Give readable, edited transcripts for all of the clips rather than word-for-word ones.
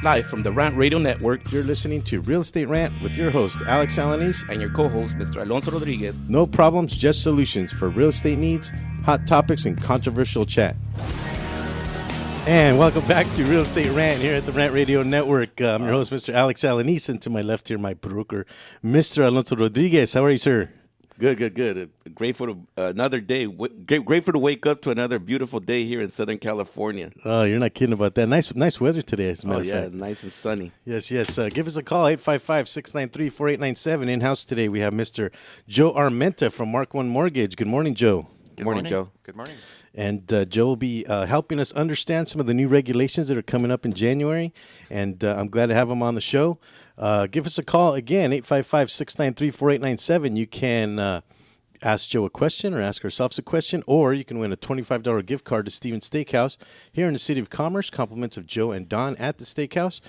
Live from the Rant Radio Network, You're listening to Real Estate Rant with your host, Alex Alanis. and your co-host, Mr. Alonso Rodriguez. No problems, just solutions for real estate needs, hot topics, and controversial chat. And welcome back to Real Estate Rant here at the Rant Radio Network. I'm your host, Mr. Alex Alanis, and to my left here, my broker, Mr. Alonso Rodriguez. How are you, sir? Good. Grateful to another day. Grateful to wake up to another beautiful day here in Southern California. Oh, you're not kidding about that. Nice weather today, as a matter of fact. Nice and sunny. Yes. Give us a call, 855-693-4897. In-house today, we have Mr. Joe Armenta from Mark One Mortgage. Good morning, Joe. Good morning, Joe. Good morning. And Joe will be helping us understand some of the new regulations that are coming up in January. And I'm glad to have him on the show. Give us a call again, 855-693-4897. You can ask Joe a question or ask ourselves a question, or you can win a $25 gift card to Stevens Steakhouse here in the City of Commerce, compliments of Joe and Don at the steakhouse,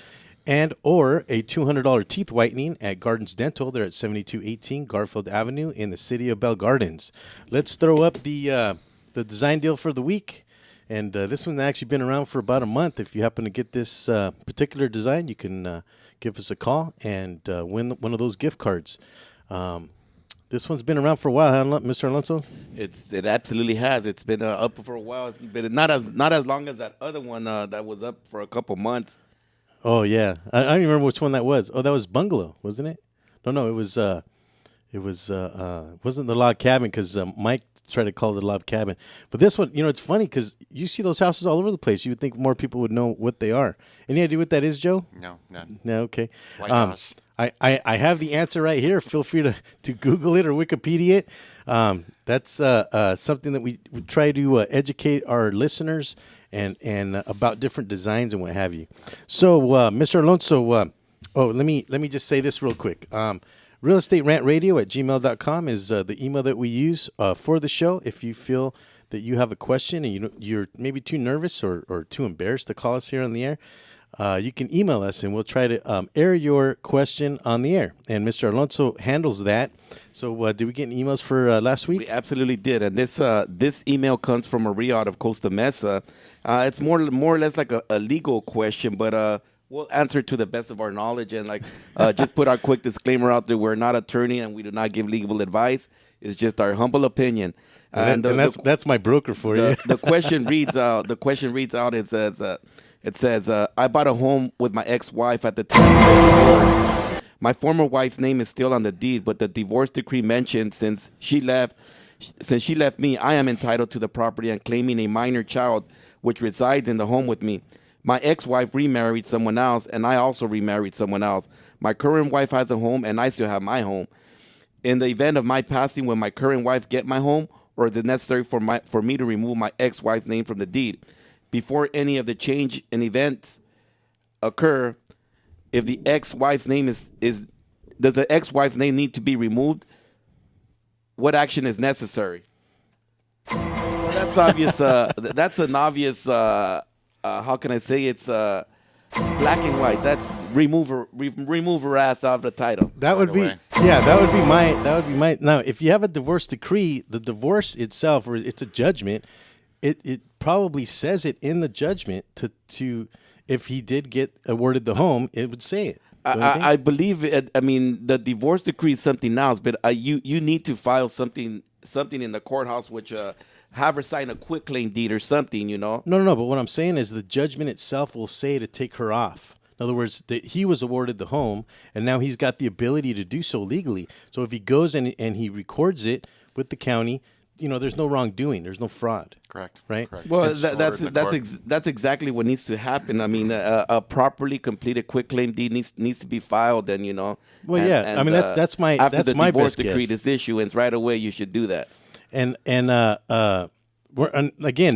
and or a $200 teeth whitening at Gardens Dental. They're at 7218 Garfield Avenue in the City of Bell Gardens. Let's throw up the design deal for the week. And this one's actually been around for about a month. If you happen to get this particular design, you can give us a call and win one of those gift cards. This one's been around for a while, huh, Mr. Alonso? It absolutely has. It's been up for a while. It's been not as long as that other one that was up for a couple months. Oh yeah, I don't even remember which one that was. Oh, that was Bungalow, wasn't it? No, it was wasn't the log cabin because Mike tried to call it a log cabin. But this one, it's funny because you see those houses all over the place. You would think more people would know what they are. Any idea what that is, Joe? No, none. No, okay. White House. I have the answer right here. Feel free to Google it or Wikipedia it. That's something that we try to educate our listeners and about different designs and what have you. So, Mr. Alonso, let me just say this real quick. realestaterantradio@gmail.com is the email that we use for the show. If you feel that you have a question and you're maybe too nervous or too embarrassed to call us here on the air, you can email us and we'll try to air your question on the air. And Mr. Alonso handles that. So did we get any emails for last week? We absolutely did. And this email comes from Maria out of Costa Mesa. It's more or less like a legal question, but we'll answer to the best of our knowledge and just put our quick disclaimer out there. We're not attorney and we do not give legal advice. It's just our humble opinion. And that's my broker for you. The question reads out. It says, I bought a home with my ex-wife at the time we were divorced. My former wife's name is still on the deed, but the divorce decree mentioned since she left me, I am entitled to the property and claiming a minor child which resides in the home with me. My ex-wife remarried someone else, and I also remarried someone else. My current wife has a home, and I still have my home. In the event of my passing, will my current wife get my home, or is it necessary for me to remove my ex-wife's name from the deed? Before any of the change in events occur, if the ex-wife's name does the ex-wife's name need to be removed? What action is necessary? Well, that's obvious. That's an obvious. How can I say it's black and white? That's remove her ass out of the title. That would be my. Now, if you have a divorce decree, the divorce itself, or it's a judgment, it probably says it in the judgment to if he did get awarded the home, it would say it. I believe it. I mean, the divorce decree is something else, but you need to file something in the courthouse, which have her sign a quitclaim deed or something, No. But what I'm saying is the judgment itself will say to take her off. In other words, that he was awarded the home, and now he's got the ability to do so legally. So if he goes and he records it with the county, there's no wrongdoing, there's no fraud. Correct. Right. Correct. Well, that's exactly what needs to happen. I mean, a properly completed quitclaim deed needs to be filed, and Well, yeah. I mean, that's my after that's the my divorce best decree guess. is issued, right away you should do that. And again,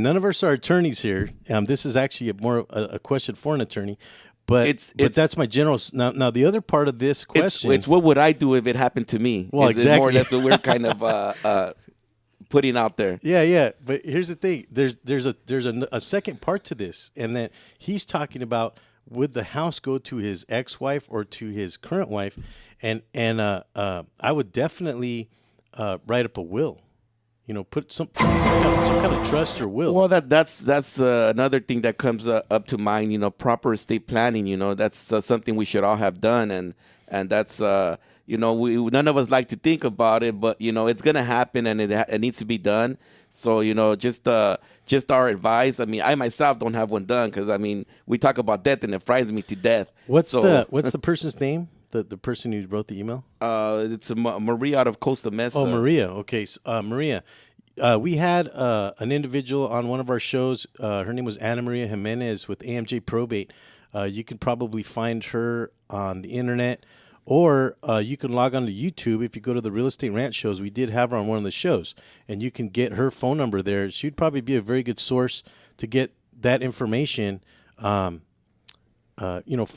none of us are attorneys here. This is actually more a question for an attorney. But that's my general. Now the other part of this question, it's what would I do if it happened to me? Well, exactly. More or less what we're kind of putting out there. Yeah. But here's the thing: there's a second part to this, and that he's talking about would the house go to his ex-wife or to his current wife, and I would definitely write up a will. put some kind of trust or will. Well, that's another thing that comes up to mind. Proper estate planning. That's something we should all have done, and that's we none of us like to think about it, but it's gonna happen, and it needs to be done. So just our advice. I mean, I myself don't have one done because we talk about death and it frightens me to death. What's the person's name? The person who wrote the email? It's Maria out of Costa Mesa. Oh, Maria. Okay, so, Maria. We had an individual on one of our shows. Her name was Ana Maria Jimenez with AMJ Probate. You can probably find her on the internet, or you can log on to YouTube. If you go to the Real Estate Rant shows, we did have her on one of the shows, and you can get her phone number there. She'd probably be a very good source to get that information, for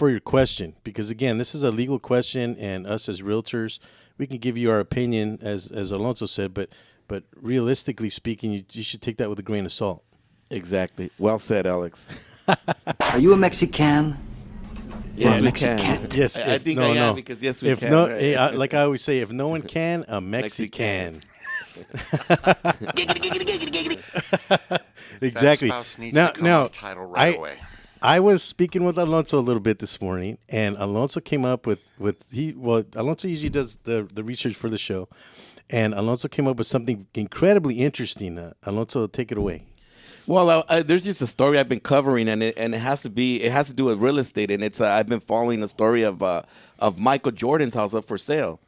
your question. Because, again, this is a legal question, and us as realtors, we can give you our opinion, as Alonso said, but realistically speaking, you should take that with a grain of salt. Exactly. Well said, Alex. Are you a Mexican? Yes, we Mexican. can. Yes, I think I am because yes, we if can. no, right? like I always say, if no one can, a Mexican. Exactly. That spouse needs to come off title right away. I was speaking with Alonso a little bit this morning, and Alonso came up with Alonso usually does the research for the show, and Alonso came up with something incredibly interesting. Alonso, take it away. Well, there's just a story I've been covering, and it has to do with real estate, and it's I've been following the story of Michael Jordan's house up for sale,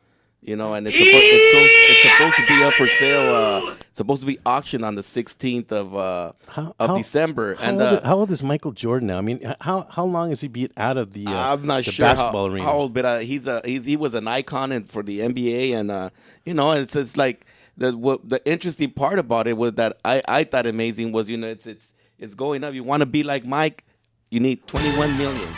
and it's supposed to be up for sale. Supposed to be auctioned on the 16th of December. How old is Michael Jordan now? I mean, how long has he been out of the I'm not the sure basketball arena? how old, but he was an icon for the NBA, and it's like. The interesting part about it was that I thought amazing was it's going up. You want to be like Mike, you need 21 million.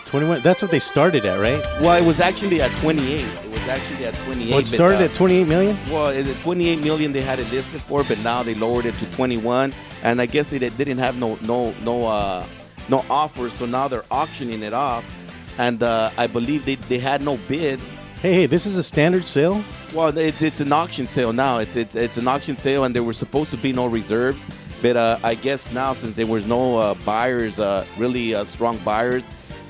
21. That's what they started at, right? Well, it was actually at 28. It was actually at 28. Well, it started at 28 million. Well, at 28 million they had it listed for, but now they lowered it to 21. And I guess it didn't have no offers, so now they're auctioning it off. And I believe they had no bids. Hey, this is a standard sale? Well, it's an auction sale now. It's an auction sale, and there were supposed to be no reserves. But I guess now, since there was no buyers, really strong buyers,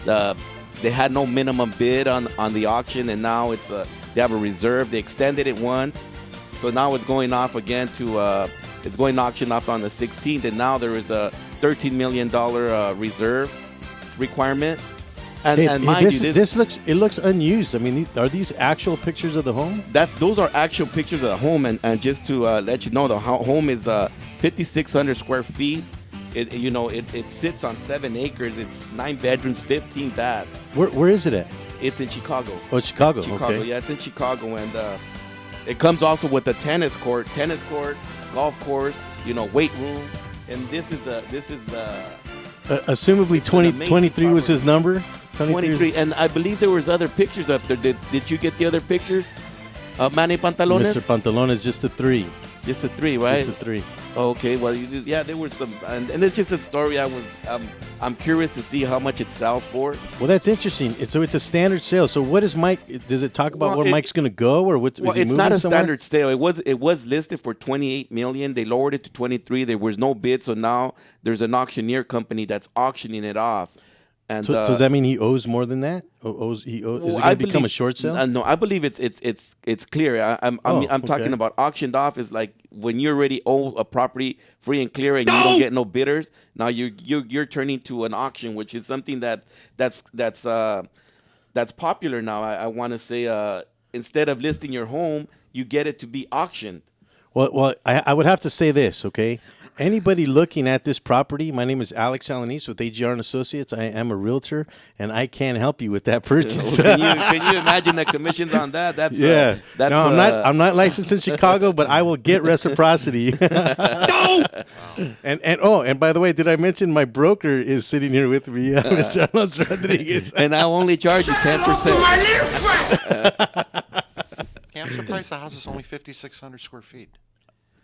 they had no minimum bid on the auction, and now they have a reserve. They extended it once, so now it's going off again it's going to auction off on the 16th, and now there is a $13 million reserve requirement. And mind you, this looks unused. I mean, are these actual pictures of the home? Those are actual pictures of the home, and just to let you know, the home is 5,600 square feet. It sits on 7 acres. It's 9 bedrooms, 15 baths. Where is it at? It's in Chicago. Oh, Chicago. Okay. Yeah, it's in Chicago, and it comes also with a tennis court, golf course, weight room, and this is the. Assumably 23 was his number. 23, and I believe there was other pictures up there. Did you get the other pictures? Manny Pantalones? Mr. Pantalones, just a 3. Just a 3, right? Just a 3. Okay, well, there were some, and it's just a story. I'm curious to see how much it sells for. Well, that's interesting. So it's a standard sale. So what is Mike? Does it talk about where Mike's going to go, or what? Well, it's not a standard sale. It was listed for 28 million. They lowered it to 23. There was no bid, so now there's an auctioneer company that's auctioning it off. And so does that mean he owes more than that? Is it going to become a short sale? No, I believe it's clear. I'm talking about auctioned off is like when you already own a property free and clear and you don't get no bidders. Now you're turning to an auction, which is something that's popular now. I want to say instead of listing your home, you get it to be auctioned. Well, I would have to say this, okay? Anybody looking at this property, my name is Alex Alanis with AGR and Associates. I am a realtor, and I can help you with that purchase. Can you imagine the commissions on that? That's I'm not licensed in Chicago, but I will get reciprocity. No! And by the way, did I mention my broker is sitting here with me, Mr. Alonso Rodriguez? And I'll only charge you 10%. Yeah, I'm surprised the house is only 5,600 square feet.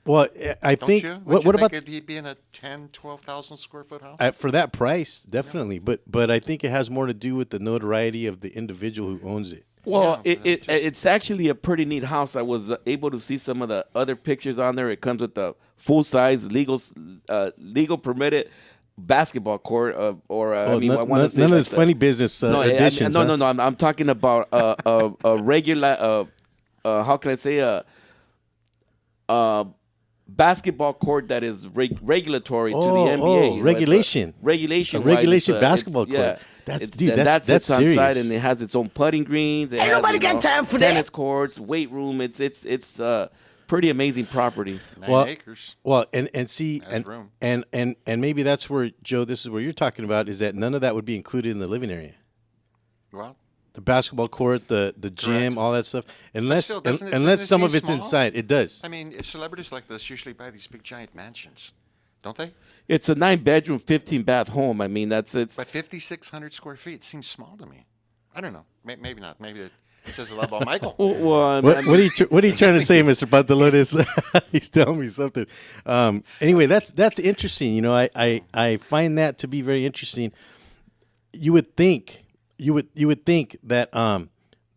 Well, I think. What about it being a 10,000, 12,000 square foot house? For that price, definitely. Yeah. But I think it has more to do with the notoriety of the individual who owns it. Well, Yeah, it's actually a pretty neat house. I was able to see some of the other pictures on there. It comes with the full size legal permitted basketball court I mean, I want to say none of like this funny business additions. no, I'm talking about a regular how can I say a basketball court that is regulatory to the NBA. You know, Regulation. Regulation. A regulation wise, basketball court. Yeah. That's That sits serious. outside and it has its own putting greens. Ain't nobody got time for that. Tennis courts, weight room. It's pretty amazing property. 9 acres. Well, and see, Has room. and maybe that's where, Joe, this is where you're talking about, is that none of that would be included in the living area. Well, The basketball court, the gym, Correct. all that stuff. Unless still, doesn't unless it some seem of it's small? inside, it does. I mean, if celebrities like this usually buy these big giant mansions, don't they? It's a 9-bedroom, 15-bath home. I mean, it's. But 5,600 square feet seems small to me. I don't know. Maybe not. Maybe it says a lot about Michael. Well, I What mean, are you trying to say, Mr. Pantalones? He's telling me something. Anyway, that's interesting. You know, I find that to be very interesting. You would think that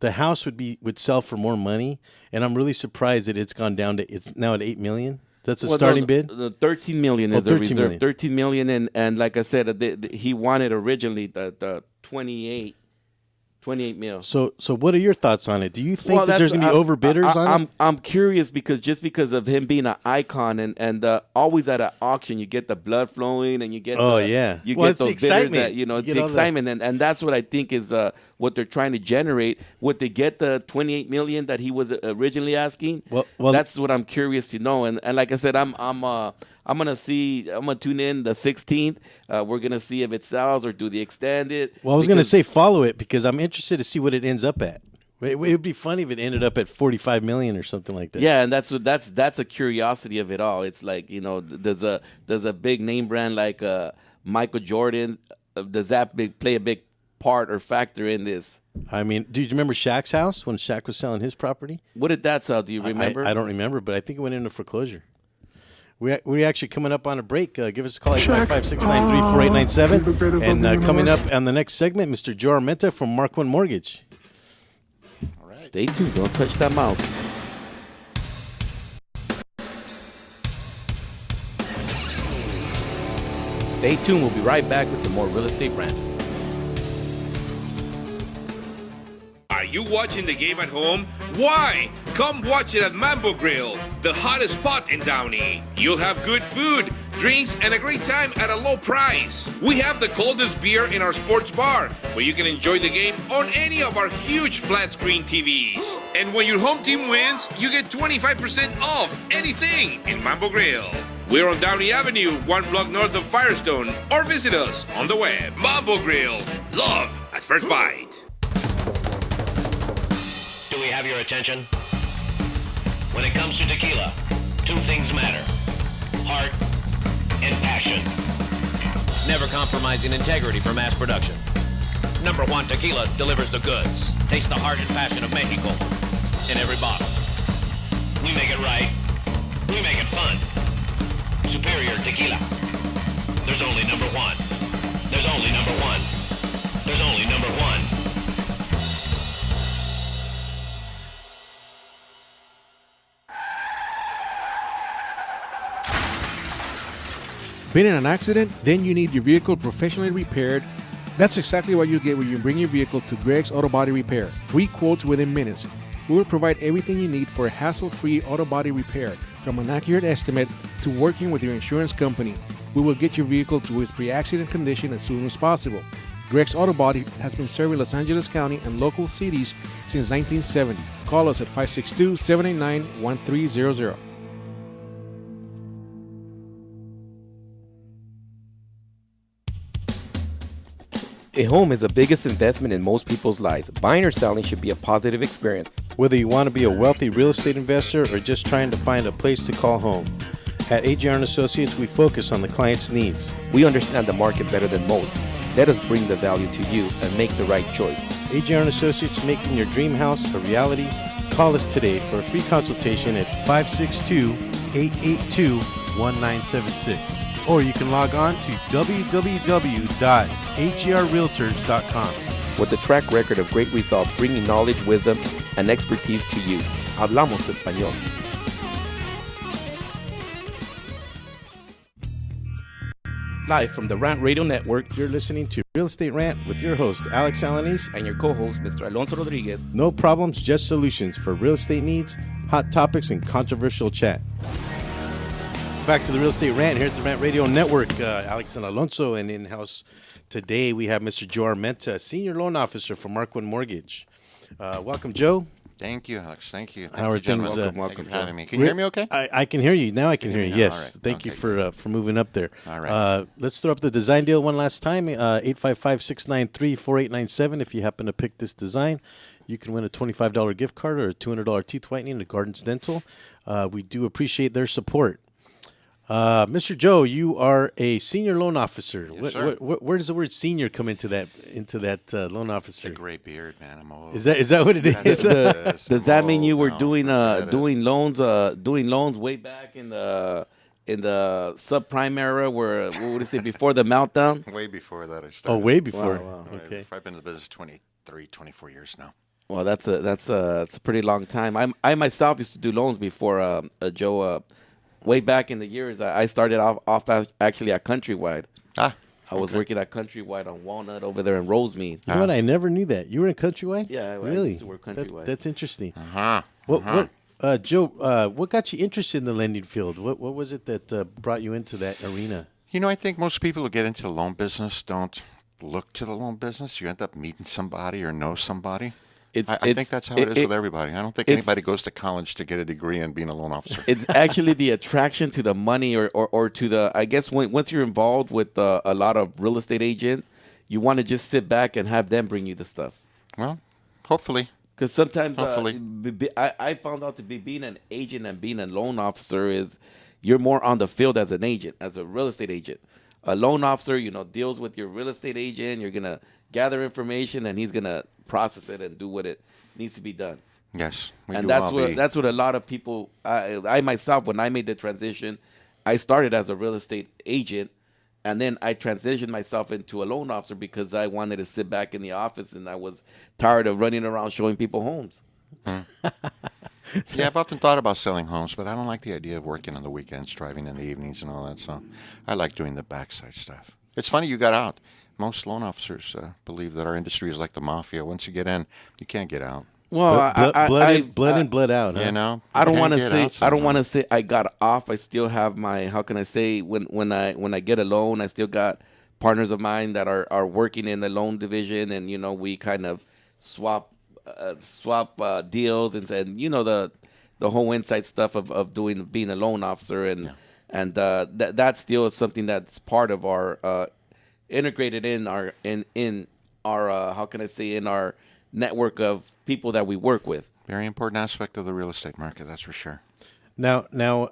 the house would sell for more money, and I'm really surprised that it's gone down to, it's now at $8 million. That's a starting bid. The 13 million is a 13 reserve. million. 13 million, and like I said, he wanted originally the 28 mil. So what are your thoughts on it? Do you think that there's going to be overbidders on it? I'm curious because of him being an icon and always at an auction you get the blood flowing and you get Oh, yeah. you Well, get it's those the bidders excitement. that You it's get the all the- excitement and that's what I think is what they're trying to generate. Would they get the 28 million that he was originally asking? Well, that's what I'm curious to know. And like I said, I'm gonna tune in the 16th. We're gonna see if it sells or do they extend it. Well, I was going to because- say follow it because I'm interested to see what it ends up at. It would be funny if it ended up at 45 million or something like that. Yeah, and that's a curiosity of it all. It's like, you know, there's a big name brand like Michael Jordan. Does that play a big part or factor in this? I mean, do you remember Shaq's house when Shaq was selling his property? What did that sell? Do you remember? I don't remember, but I think it went into foreclosure. We're actually coming up on a break. Give us a call, 855-693-4897. And coming up on the next segment, Mr. Joe Armenta from Mark One Mortgage. All right. Stay tuned. Don't touch that mouse. Stay tuned. We'll be right back with some more real estate rant. Are you watching the game at home? Why? Come watch it at Mambo Grill, the hottest spot in Downey. You'll have good food, drinks, and a great time at a low price. We have the coldest beer in our sports bar, where you can enjoy the game on any of our huge flat screen TVs. And when your home team wins, you get 25% off anything in Mambo Grill. We're on Downey Avenue, 1 block north of Firestone, or visit us on the web. Mambo Grill, love at first bite. Do we have your attention? When it comes to tequila, 2 things matter: heart and passion. Never compromising integrity for mass production. Number 1 Tequila delivers the goods. Taste the heart and passion of Mexico in every bottle. We make it right. We make it fun. Superior Tequila. There's only number 1. There's only number 1. There's only number 1. Been in an accident? Then you need your vehicle professionally repaired. That's exactly what you get when you bring your vehicle to Greg's Auto Body Repair. Free quotes within minutes. We will provide everything you need for a hassle-free auto body repair, from an accurate estimate to working with your insurance company. We will get your vehicle to its pre-accident condition as soon as possible. Greg's Auto Body has been serving Los Angeles County and local cities since 1970. Call us at 562-789-1300. A home is the biggest investment in most people's lives. Buying or selling should be a positive experience. Whether you want to be a wealthy real estate investor or just trying to find a place to call home, at AJR & Associates, we focus on the client's needs. We understand the market better than most. Let us bring the value to you and make the right choice. AJR & Associates, making your dream house a reality. Call us today for a free consultation at 562-882-1976. Or you can log on to www.agrrealtors.com. with a track record of great results, bringing knowledge, wisdom, and expertise to you. Hablamos español. Live from the Rant Radio Network, You're listening to Real Estate Rant with your host, Alex Alanis. and your co-host, Mr. Alonso Rodriguez. No problems, just solutions for real estate needs, hot topics, and controversial chat. Back to the Real Estate Rant here at the Rant Radio Network. Alex and Alonso, and in-house today we have Mr. Joe Armenta, Senior Loan Officer for Markwood Mortgage. Welcome, Joe. Thank you, Alex. Thank you. How are things? Thank you for having me. Can you hear me okay? I can hear you. Now I can hear you. now? Yes. All right. Thank you Okay, for moving up there. All right. Let's throw up the design deal one last time. 855-693-4897. If you happen to pick this design, you can win a $25 gift card or a $200 teeth whitening to Gardens Dental. We do appreciate their support. Mr. Joe, you are a senior loan officer. Yes, sir. Where does the word senior come into that loan officer? The gray beard, man. I'm old. Is that what it is? Yes, Does I'm that mean you old were now. doing Forget it. doing loans way back in the subprime era, where what would you say, before the meltdown? Way before that I Oh, started. way before. Wow. Okay. I've been in the business 23, 24 years now. Well, that's a pretty long time. I myself used to do loans before Joe. Way back in the years, I started off actually at Countrywide. Ah, I was working at Countrywide on Walnut over there in Rosemead. You know what? I never knew that. You were in Countrywide? Yeah, I really. used to work Countrywide. That's interesting. uh-huh. What, Joe? What got you interested in the lending field? What was it that brought you into that arena? You know, I think most people who get into the loan business don't look to the loan business. You end up meeting somebody or know somebody. I think that's how it is with everybody. I don't think anybody goes to college to get a degree in being a loan officer. It's actually the attraction to the money, or to the, I guess, once you're involved with a lot of real estate agents, you want to just sit back and have them bring you the stuff. Well, hopefully. Because sometimes Hopefully. I found out to be being an agent and being a loan officer is you're more on the field as an agent, as a real estate agent. A loan officer, deals with your real estate agent. You're going to gather information, and he's going to process it and do what it needs to be done. Yes. we And do that's all what the- that's what a lot of people. I myself, when I made the transition, I started as a real estate agent, and then I transitioned myself into a loan officer because I wanted to sit back in the office, and I was tired of running around showing people homes. Yeah, I've often thought about selling homes, but I don't like the idea of working on the weekends, driving in the evenings, and all that. So I like doing the backside stuff. It's funny you got out. Most loan officers believe that our industry is like the mafia. Once you get in, you can't get out. Well, Blood in, blood out. Huh? You know, I don't You want to can't get say out I don't somehow. want to say I got off. I still have my, how can I say, when I get a loan, I still got partners of mine that are working in the loan division, and we kind of swap deals, and the whole inside stuff of being a loan officer, and that's still something that's part of our integrated in our how can I say, in our network of people that we work with. Very important aspect of the real estate market, that's for sure. Now, No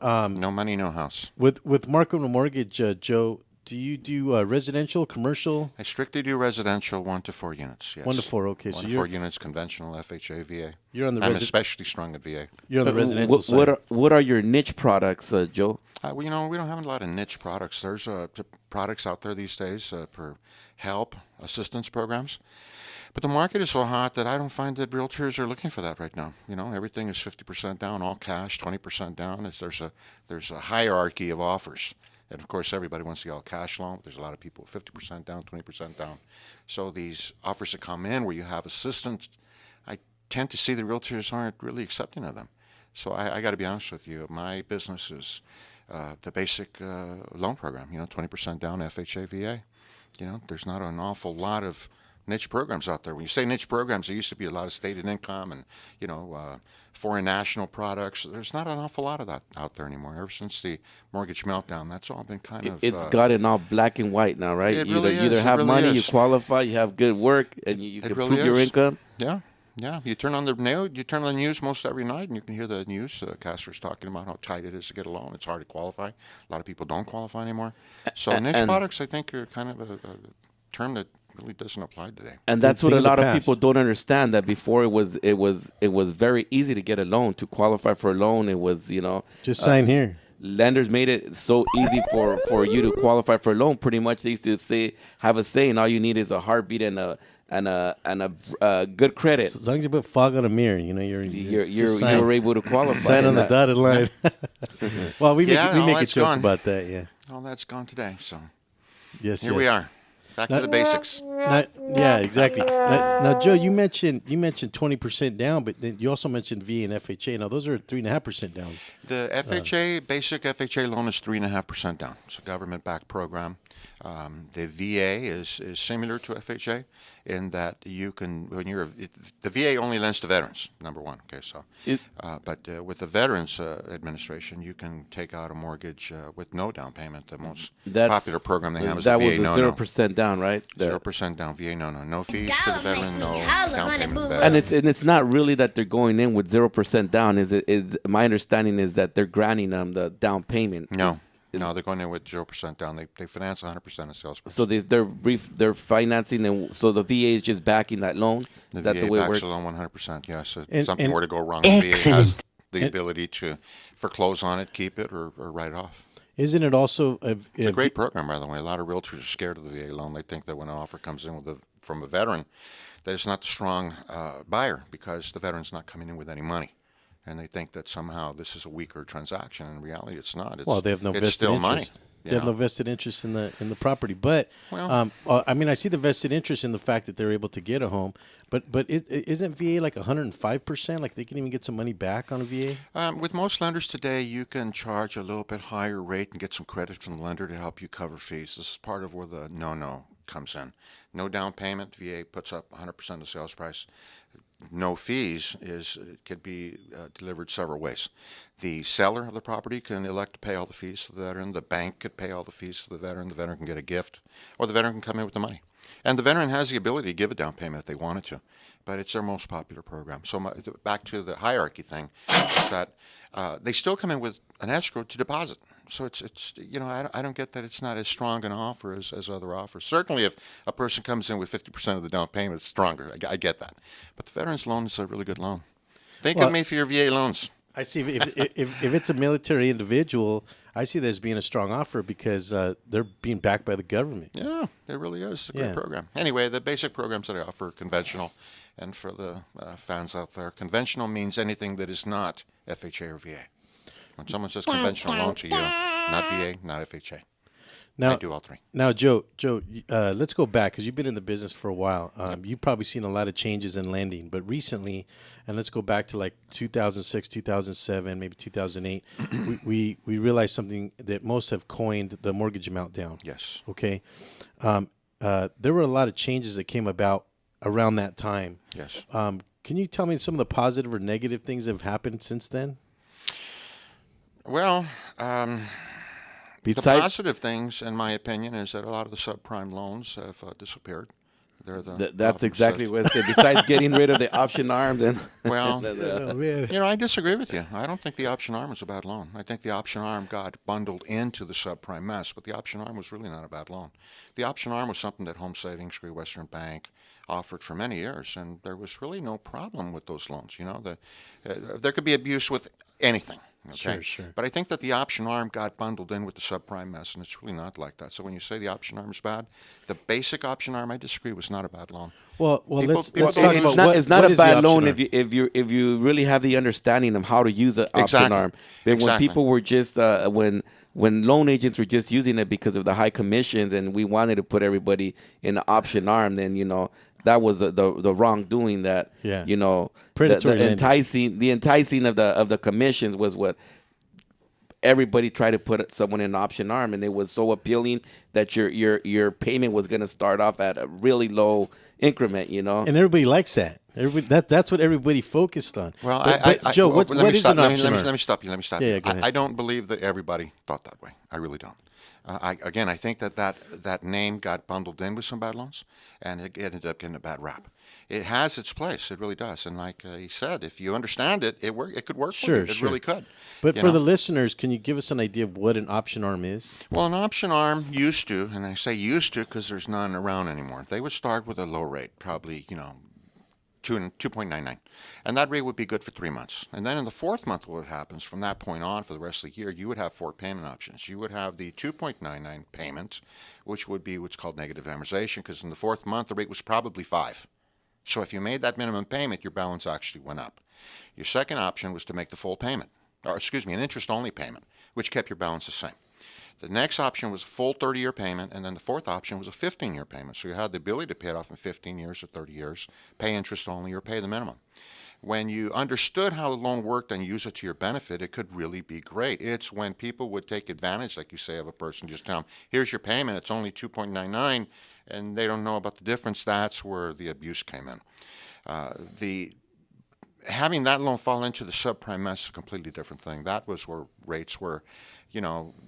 money, no house. with Markwood Mortgage, Joe, do you do residential, commercial? I strictly do residential 1 to 4 units. Yes. 1 to 4. Okay, 1 so to 4 units, conventional, FHA, VA. you're on the I'm resi- especially strong at VA. you're on the residential What, side. what are your niche products, Joe? Well, we don't have a lot of niche products. There's products out there these days for help, assistance programs. But the market is so hot that I don't find that realtors are looking for that right now. Everything is 50% down, all cash, 20% down. There's a hierarchy of offers. And, of course, everybody wants the all cash loan. There's a lot of people 50% down, 20% down. So these offers that come in where you have assistance, I tend to see the realtors aren't really accepting of them. So I got to be honest with you. My business is the basic loan program, 20% down, FHA, VA. There's not an awful lot of niche programs out there. When you say niche programs, there used to be a lot of stated income and, foreign national products. There's not an awful lot of that out there anymore. Ever since the mortgage meltdown, that's all been kind of... It's gotten all black and white now, right? It You really either is. It have really money, you is. qualify, you have good work, and you It can really prove your is. income. Yeah. You turn on the news most every night, and you can hear the newscasters talking about how tight it is to get a loan. It's hard to qualify. A lot of people don't qualify anymore. So niche and- products, I think, are kind of a term that really doesn't apply today. And that's what thing a of the lot of past. people don't understand, that before it was very easy to get a loan, to qualify for a loan. It was, Just sign here. lenders made it so easy for you to qualify for a loan. Pretty much, they used to have a saying, all you need is a heartbeat and a good credit. As long as you put fog on a mirror, you're You're able to qualify. sign on the dotted line. Well, we make a that's joke gone. about that. Yeah. All that's gone today. So Yes. here we are, back to the basics. Yeah, exactly. Now, Joe, you mentioned 20% down, but then you also mentioned VA and FHA. Now, those are 3.5% down. The FHA, basic FHA loan is 3.5% down. It's a government-backed program. The VA is similar to FHA in that you can, the VA only lends to veterans, number one. Okay, so, but with the Veterans Administration, you can take out a mortgage with no down payment. The most popular program they have is the VA that was 0% down, right? 0% down, VA no fees to the veteran, no down payment to the veteran. And it's not really that they're going in with 0% down. Is my understanding is that they're granting them the down payment. No, they're going in with 0% down. They finance 100% of sales price. So they're financing, and so the VA is just backing that loan. The Is that VA the way it backs works? the loan 100%. Yes, if something were to go wrong, the VA has the ability to foreclose on it, keep it, or write it off. Isn't it also It's a great program, by the way. A lot of realtors are scared of the VA loan. They think that when an offer comes in from a veteran, that it's not the strong buyer because the veteran's not coming in with any money. And they think that somehow this is a weaker transaction. In reality, it's not. they have no vested still interest. money. They have no vested interest in the property. But Well- I mean, I see the vested interest in the fact that they're able to get a home. But isn't VA like 105%? Like they can even get some money back on a VA? With most lenders today, you can charge a little bit higher rate and get some credit from the lender to help you cover fees. This is part of where the no comes in. No down payment. VA puts up 100% of sales price. No fees could be delivered several ways. The seller of the property can elect to pay all the fees to the veteran. The bank could pay all the fees to the veteran. The veteran can get a gift, or the veteran can come in with the money. And the veteran has the ability to give a down payment if they wanted to, but it's their most popular program. So back to the hierarchy thing, is that they still come in with an escrow to deposit. So it's I don't get that it's not as strong an offer as other offers. Certainly, if a person comes in with 50% of the down payment, it's stronger. I get that. But the veterans loan is a really good loan. Think of me for your VA loans. I see. If it's a military individual, I see that as being a strong offer because they're being backed by the government. Yeah, it really is. It's a great program. Anyway, the basic programs that I offer are conventional. And for the fans out there, conventional means anything that is not FHA or VA. When someone says conventional loan to you, not VA, not FHA. Now, I do all three. Now, Joe, let's go back because you've been in the business for a while. You've probably seen a lot of changes in lending, but recently, and let's go back to like 2006, 2007, maybe 2008, we realized something that most have coined the mortgage amount down. Yes. Okay. There were a lot of changes that came about around that time. Yes. Can you tell me some of the positive or negative things that have happened since then? Well, the Besides, positive things, in my opinion, is that a lot of the subprime loans have disappeared. They're that's exactly what it said. Besides getting rid of the option arms and Well, man. I disagree with you. I don't think the option arm was a bad loan. I think the option arm got bundled into the subprime mess, but the option arm was really not a bad loan. The option arm was something that Home Savings, Great Western Bank offered for many years, and there was really no problem with those loans. There could be abuse with anything. Okay? Sure. But I think that the option arm got bundled in with the subprime mess, and it's really not like that. So when you say the option arm is bad, the basic option arm, I disagree, was not a bad loan. Well, People- let's people talk don't about know. it's not what a is the bad option loan arm? if you really have the understanding of how to use the option Exactly. arm. But when Exactly. people were just when loan agents were just using it because of the high commissions, and we wanted to put everybody in the option arm, then that was the wrongdoing. That Predatory the lending. enticing of the commissions was what everybody tried to put someone in an option arm, and it was so appealing that your payment was going to start off at a really low increment. And everybody likes that. That's what everybody focused on. Well, but Joe, what is an option arm? Let me stop you. Yeah, go ahead. I don't believe that everybody thought that way. I really don't. I think that name got bundled in with some bad loans, and it ended up getting a bad rap. It has its place. It really does. And like he said, if you understand it, it could work for you. It really could. But for the listeners, can you give us an idea of what an option arm is? Well, an option arm used to, and I say used to because there's none around anymore. They would start with a low rate, probably, 2.99. And that rate would be good for 3 months. And then in the fourth month, what happens from that point on for the rest of the year, you would have 4 payment options. You would have the 2.99 payment, which would be what's called negative amortization, because in the fourth month, the rate was probably 5. So if you made that minimum payment, your balance actually went up. Your second option was to make the full payment, or excuse me, an interest-only payment, which kept your balance the same. The next option was a full 30-year payment, and then the fourth option was a 15-year payment. So you had the ability to pay it off in 15 years or 30 years, pay interest only, or pay the minimum. When you understood how the loan worked and use it to your benefit, it could really be great. It's when people would take advantage, like you say, of a person, just tell them, here's your payment, it's only 2.99, and they don't know about the difference. That's where the abuse came in. Having that loan fall into the subprime mess is a completely different thing. That was where rates were,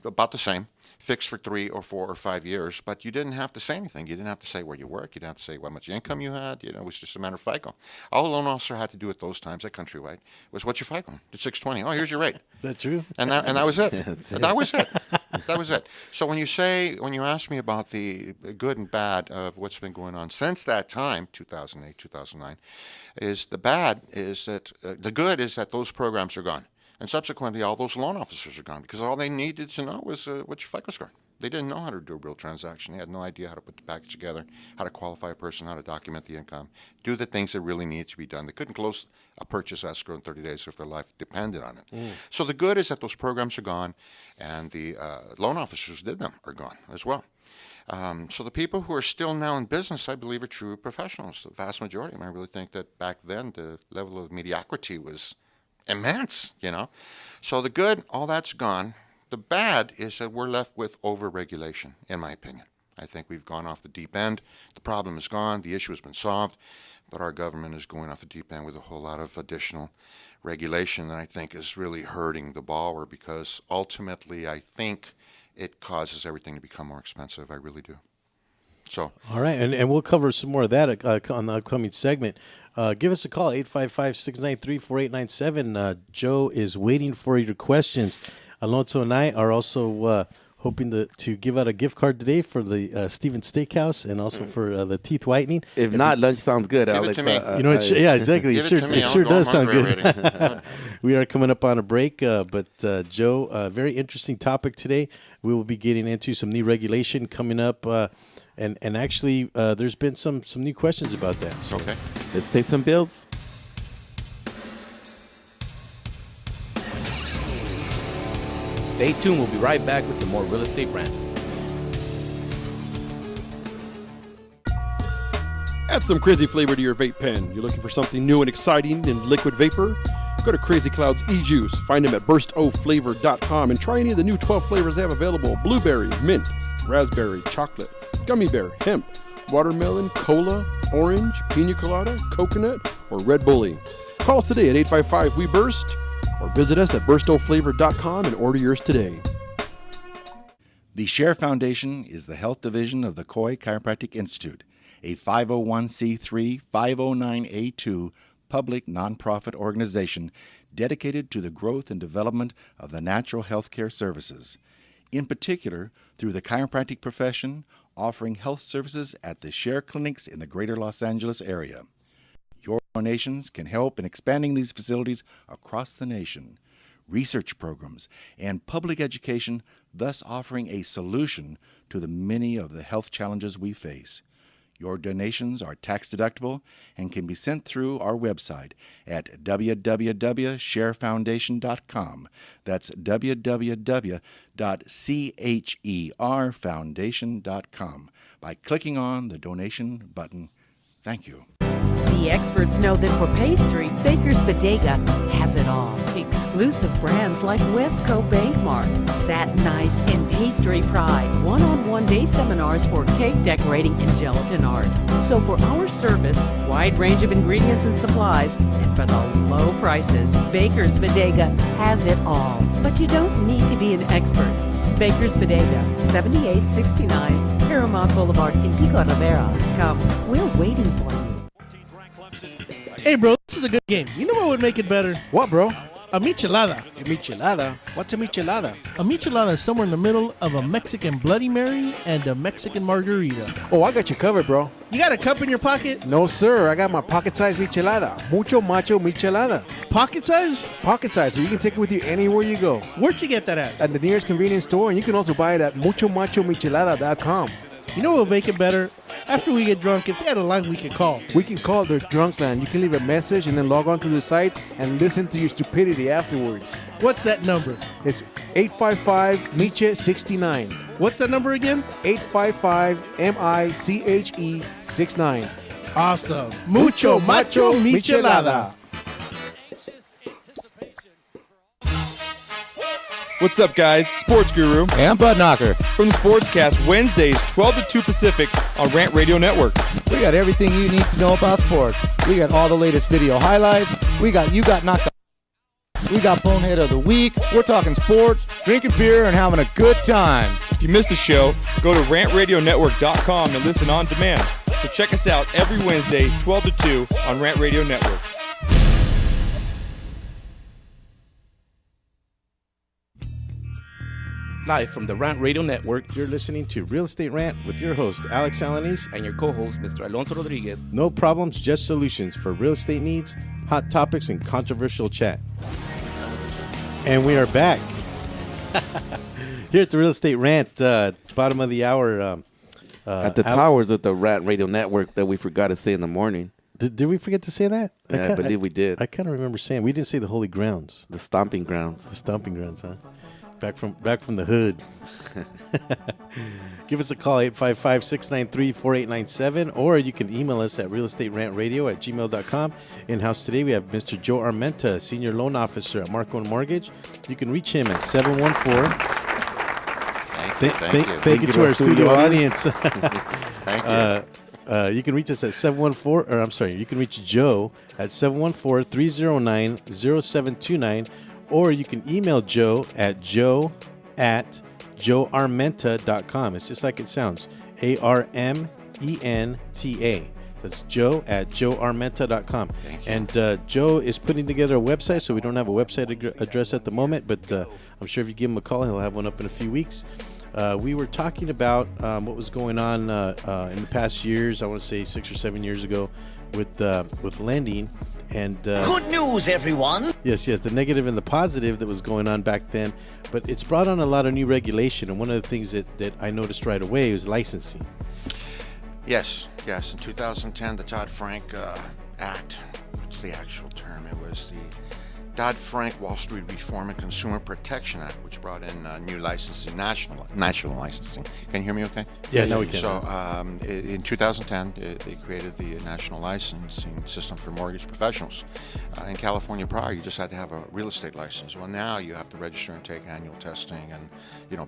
about the same, fixed for 3 or 4 or 5 years, but you didn't have to say anything. You didn't have to say where you work. You didn't have to say what much income you had. It was just a matter of FICO. All a loan officer had to do at those times at Countrywide was, what's your FICO? It's 620. Oh, here's your rate. Is that true? And that was it. That was it. That was it. So when you ask me about the good and bad of what's been going on since that time, 2008, 2009, is the bad is that the good is that those programs are gone. And subsequently, all those loan officers are gone because all they needed to know was what's your FICO score. They didn't know how to do a real transaction. They had no idea how to put the package together, how to qualify a person, how to document the income, do the things that really needed to be done. They couldn't close a purchase escrow in 30 days if their life depended on it. So the good is that those programs are gone, and the loan officers who did them are gone as well. So the people who are still now in business, I believe, are true professionals, the vast majority. I really think that back then the level of mediocrity was immense, So the good, all that's gone. The bad is that we're left with over-regulation, in my opinion. I think we've gone off the deep end. The problem is gone. The issue has been solved. But our government is going off the deep end with a whole lot of additional regulation that I think is really hurting the borrower, because ultimately I think it causes everything to become more expensive. I really do. So. All right, and we'll cover some more of that on the upcoming segment. Give us a call, 855-693-4897. Joe is waiting for your questions. Alonso and I are also hoping to give out a gift card today for the Stevens Steakhouse and also for the teeth whitening. If not, lunch sounds good, give Alex. It to me. Yeah, exactly. Give it to me. It sure does sound good. Already. We are coming up on a break, but Joe, very interesting topic today. We will be getting into some new regulation coming up, and actually, there's been some new questions about that. So. Okay. Let's pay some bills. Stay tuned. We'll be right back with some more Real Estate Rant. Add some crazy flavor to your vape pen. You're looking for something new and exciting in liquid vapor? Go to Crazy Cloud's e-Juice. Find them at burstoflavor.com and try any of the new 12 flavors they have available. Blueberry, mint, raspberry, chocolate, gummy bear, hemp, watermelon, cola, orange, pina colada, coconut, or Red Bully. Call us today at 855-WE-BURST or visit us at burstoflavor.com and order yours today. The Share Foundation is the health division of the Coy Chiropractic Institute, a 501c3 509A2 public nonprofit organization dedicated to the growth and development of the natural health care services, in particular through the chiropractic profession, offering health services at the Share clinics in the greater Los Angeles area. Your donations can help in expanding these facilities across the nation, research programs, and public education, thus offering a solution to the many of the health challenges we face. Your donations are tax deductible and can be sent through our website at www.sharefoundation.com. That's www.cherfoundation.com by clicking on the donation button. Thank you. The experts know that for pastry, Baker's Bodega has it all. Exclusive brands like Westco Bankmark, Satin Ice, and Pastry Pride. One-on-one day seminars for cake decorating and gelatin art. So for our service, wide range of ingredients and supplies, and for the low prices, Baker's Bodega has it all. But you don't need to be an expert. Baker's Bodega, 7869 Paramount Boulevard in Pico Rivera. Come, we're waiting for you. Hey, bro, this is a good game. You know what would make it better? What, bro? A michelada. A michelada? What's a michelada? A michelada is somewhere in the middle of a Mexican Bloody Mary and a Mexican margarita. Oh, I got you covered, bro. You got a cup in your pocket? No, sir. I got my pocket-sized michelada. Mucho macho michelada. Pocket size? Pocket size, so you can take it with you anywhere you go. Where'd you get that at? At the nearest convenience store, and you can also buy it at muchomachomichelada.com. You know what will make it better? After we get drunk, if they had a line we can call. We can call their drunk line. You can leave a message and then log on to the site and listen to your stupidity afterwards. What's that number? It's 855-MICHE-69. What's that number again? 855-MICHE-69. Awesome. Mucho macho michelada. What's up, guys? Sports Guru and Butt Knocker from the Sportscast, Wednesdays, 12 to 2 Pacific on Rant Radio Network. We got everything you need to know about sports. We got all the latest video highlights. We got You Got Knocked Out. We got Bonehead of the Week. We're talking sports, drinking beer, and having a good time. If you missed the show, go to rantradionetwork.com and listen on demand. So check us out every Wednesday, 12 to 2 on Rant Radio Network. Live from the Rant Radio Network, you're listening to Real Estate Rant with your host, Alex Alanis, and your co-host, Mr. Alonso Rodriguez. No problems, just solutions for real estate needs, hot topics, and controversial chat. And we are back here at the Real Estate Rant, bottom of the hour. At the towers of the Rant Radio Network that we forgot to say in the morning. Did we forget to say that? Yeah, I believe we did. I kind of remember saying we didn't say the holy grounds. The stomping grounds. The stomping grounds, huh? Back from the hood. Give us a call, 855-693-4897, or you can email us at realestaterantradio@gmail.com. In-house today, we have Mr. Joe Armenta, Senior Loan Officer at Marco & Mortgage. You can reach him at 714. Thank you to our studio audience. Thank you. You can reach us at 714, or I'm sorry, you can reach Joe at 714-309-0729. Or you can email Joe at joe@joearmenta.com. It's just like it sounds, ARMENTA. That's Joe at joearmenta.com. And Joe is putting together a website, so we don't have a website address at the moment, but I'm sure if you give him a call, he'll have one up in a few weeks. We were talking about what was going on in the past years, I want to say 6 or 7 years ago, with lending. And Good news, everyone. Yes, the negative and the positive that was going on back then. But it's brought on a lot of new regulation. And one of the things that I noticed right away was licensing. Yes. In 2010, the Dodd-Frank Act, what's the actual term? It was the Dodd-Frank Wall Street Reform and Consumer Protection Act, which brought in new licensing, national licensing. Can you hear me okay? Yeah, now we can. So in 2010, they created the national licensing system for mortgage professionals. In California prior, you just had to have a real estate license. Well, now you have to register and take annual testing and,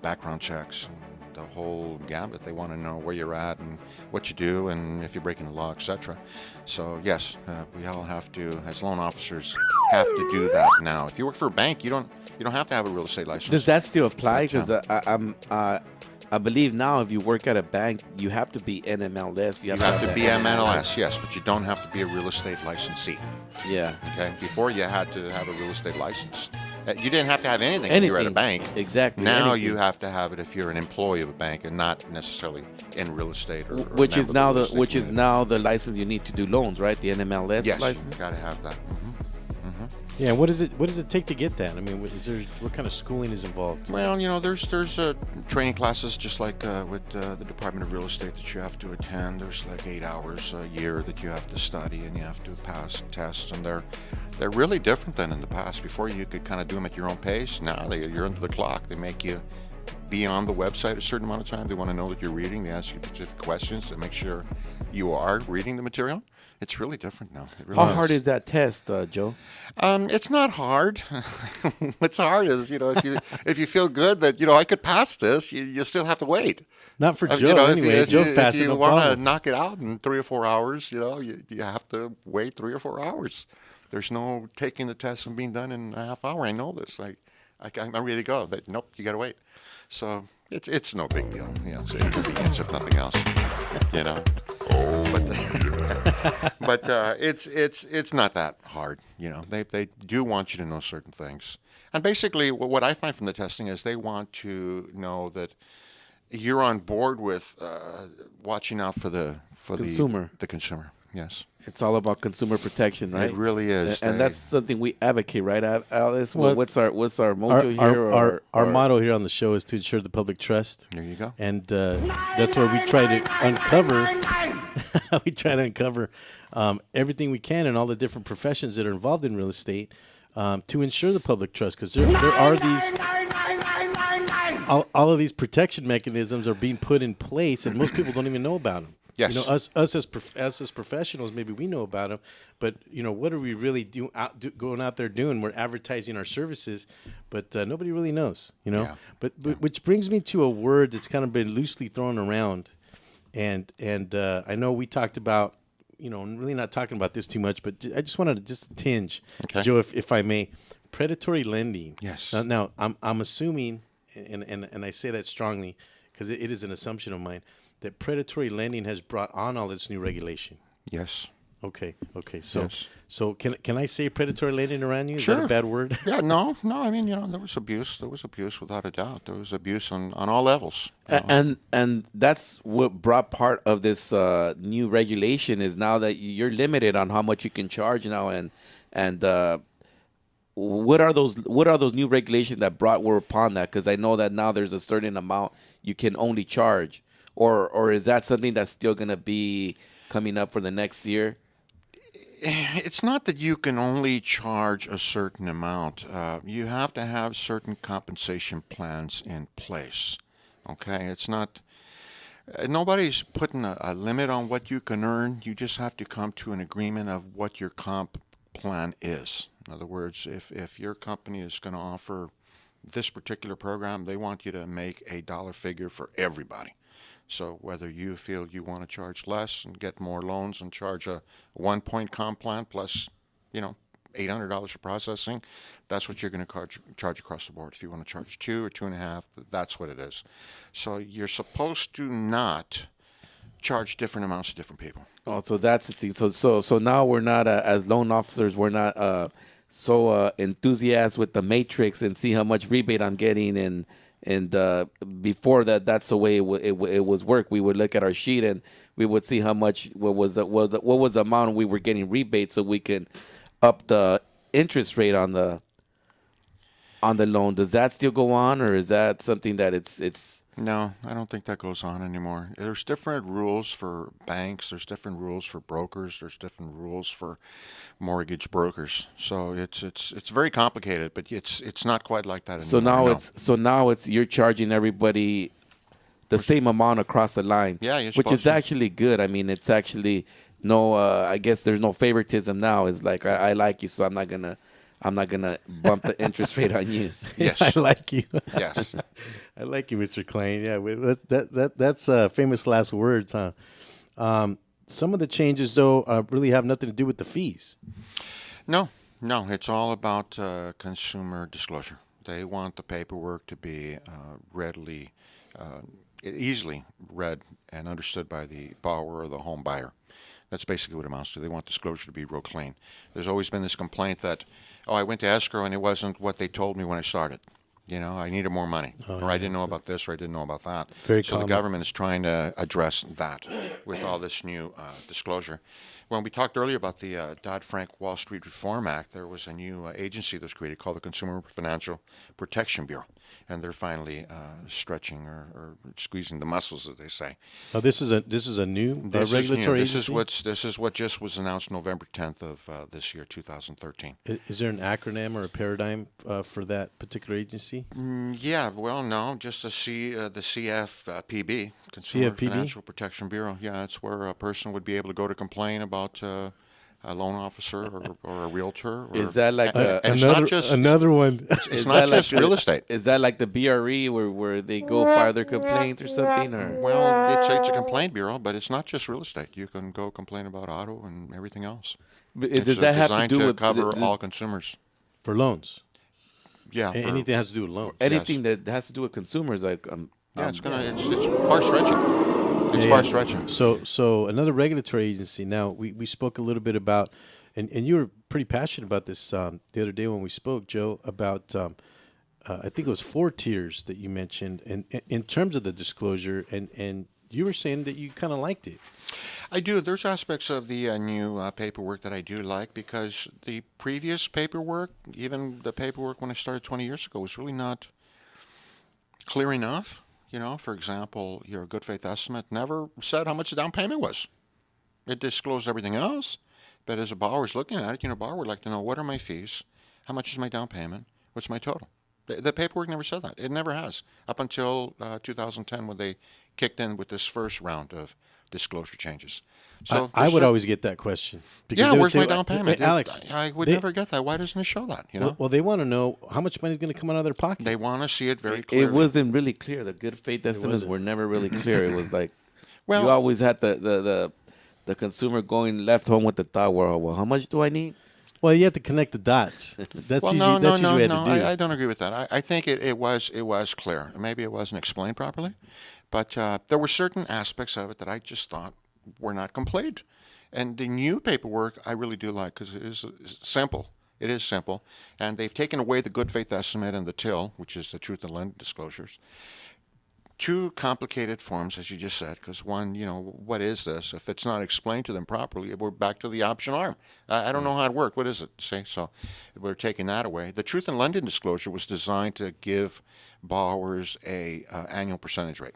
background checks and the whole gambit. They want to know where you're at and what you do and if you're breaking the law, etc. So yes, we all have to, as loan officers, have to do that now. If you work for a bank, you don't have to have a real estate license. Does that still apply? Because I believe now if you work at a bank, you have to be NMLS. You have to be MLS, yes, but you don't have to be a real estate licensee. Yeah. Okay. Before you had to have a real estate license. You didn't have to have anything if you were at a bank. Exactly. Now you have to have it if you're an employee of a bank and not necessarily in real estate or which is now the license you need to do loans, right? The NMLS license. Yes, got to have that. Yeah, what does it take to get that? I mean, what kind of schooling is involved? Well, there's training classes just like with the Department of Real Estate that you have to attend. There's like 8 hours a year that you have to study and you have to pass tests, and they're really different than in the past. Before you could kind of do them at your own pace. Now you're under the clock. They make you be on the website a certain amount of time. They want to know that you're reading. They ask you specific questions to make sure you are reading the material. It's really different now. It really How hard is that test, Joe? It's not hard. What's hard is, if you feel good that, I could pass this, you still have to wait. Not for Joe, anyway. If you want to knock it out in 3 or 4 hours, you have to wait 3 or 4 hours. There's no taking the test and being done in a half hour. I know this. I'm ready to go. Nope, you got to wait. So it's no big deal. It's inconvenience if nothing else. But But it's not that hard. They do want you to know certain things. And basically, what I find from the testing is they want to know that you're on board with watching out for the Consumer. The consumer. Yes. It's all about consumer protection, right? It really is. And that's something we advocate, right, Alice? Well, what's our motto here? Our motto here on the show is to ensure the public trust. There you go. And that's where we try to uncover. We try to uncover everything we can in all the different professions that are involved in real estate to ensure the public trust, because there are these. All of these protection mechanisms are being put in place, and most people don't even know about them. Yes. Us as professionals, maybe we know about them, but what are we really going out there doing? We're advertising our services, but nobody really knows. Yeah. But which brings me to a word that's kind of been loosely thrown around, and I know we talked about, I'm really not talking about this too much, but I just wanted to just tinge, Okay. Joe, if I may, predatory lending. Yes. Now I'm assuming, and I say that strongly because it is an assumption of mine, that predatory lending has brought on all this new regulation. Yes. Okay. So Yes. so can I say predatory lending around you? Is Sure. that a bad word? Yeah, no. I mean, there was abuse. There was abuse without a doubt. There was abuse on all levels. And that's what brought part of this new regulation is now that you're limited on how much you can charge now, and what are those new regulations that were upon that? Because I know that now there's a certain amount you can only charge, or is that something that's still going to be coming up for the next year? It's not that you can only charge a certain amount. You have to have certain compensation plans in place. Okay, it's not. Nobody's putting a limit on what you can earn. You just have to come to an agreement of what your comp plan is. In other words, if your company is going to offer this particular program, they want you to make a dollar figure for everybody. So whether you feel you want to charge less and get more loans and charge a 1-point comp plan plus, $800 for processing, that's what you're going to charge across the board. If you want to charge 2 or 2.5, that's what it is. So you're supposed to not charge different amounts to different people. Oh, so that's it. So now we're not as loan officers. We're not so enthusiastic with the matrix and see how much rebate I'm getting. And before that's the way it was work. We would look at our sheet and we would see how much what was the amount we were getting rebate, so we can up the interest rate on the loan. Does that still go on, or is that something that it's? No, I don't think that goes on anymore. There's different rules for banks. There's different rules for brokers. There's different rules for mortgage brokers. So it's very complicated, but it's not quite like that anymore. So now it's you're charging everybody the same amount across the line. Yeah, you're which supposed is to. actually good. I mean, it's actually no. I guess there's no favoritism now. It's like I like you, so I'm not gonna bump the interest rate on you. Yes. I like you. Yes. I like you, Mr. Klein. Yeah, that's famous last words, huh? Some of the changes, though, really have nothing to do with the fees. No, it's all about consumer disclosure. They want the paperwork to be easily read and understood by the borrower or the home buyer. That's basically what it amounts to. They want disclosure to be real clean. There's always been this complaint that, I went to escrow and it wasn't what they told me when I started. I needed more money, or I didn't know about this, or I didn't know about that. Very so common. the government is trying to address that with all this new disclosure. When we talked earlier about the Dodd-Frank Wall Street Reform Act, there was a new agency that was created called the Consumer Financial Protection Bureau, and they're finally stretching or squeezing the muscles, as they say. Oh, this is a new regulatory agency? This is what just was announced November 10th of this year, 2013. Is there an acronym or a paradigm for that particular agency? Yeah, well, no, just the CFPB, Consumer CFPB? Financial Protection Bureau. Yeah, it's where a person would be able to go to complain about a loan officer or a realtor. Is that like another one? It's not just real estate. Is that like the BRE where they go file their complaints or something? Or Well, it's a complaint bureau, but it's not just real estate. You can go complain about auto and everything else. Does that have to designed do to with cover all consumers? For loans? Yeah, anything has to do with loans. Anything that has to do with consumers, like it's far stretching. It's far stretching. So another regulatory agency. Now we spoke a little bit about, and you were pretty passionate about this the other day when we spoke, Joe, about I think it was 4 tiers that you mentioned, and in terms of the disclosure, and you were saying that you kind of liked it. I do. There's aspects of the new paperwork that I do like, because the previous paperwork, even the paperwork when I started 20 years ago, was really not clear enough. You know, for example, your good faith estimate never said how much the down payment was. It disclosed everything else, but as a borrower's looking at it, borrower would like to know, what are my fees? How much is my down payment? What's my total? The paperwork never said that. It never has, up until 2010 when they kicked in with this first round of disclosure changes. So I would always get that question. Yeah, where's my down payment? Alex, I would never get that. Why doesn't it show that? Well, they want to know how much money is going to come out of their pocket. They want to see it very clearly. It wasn't really clear. The good faith estimates were never really clear. It was like, well, you always had the consumer going left home with the thought, well, how much do I need? Well, you have to connect the dots. That's usually what you had to do. I don't agree with that. I think it was clear. Maybe it wasn't explained properly, but there were certain aspects of it that I just thought were not complete. And the new paperwork I really do like, because it is simple. It is simple, and they've taken away the good faith estimate and the TIL, which is the truth and lending disclosures. 2 complicated forms, as you just said, because one, what is this? If it's not explained to them properly, we're back to the option arm. I don't know how it worked. What is it? See, so we're taking that away. The truth and lending disclosure was designed to give borrowers a annual percentage rate.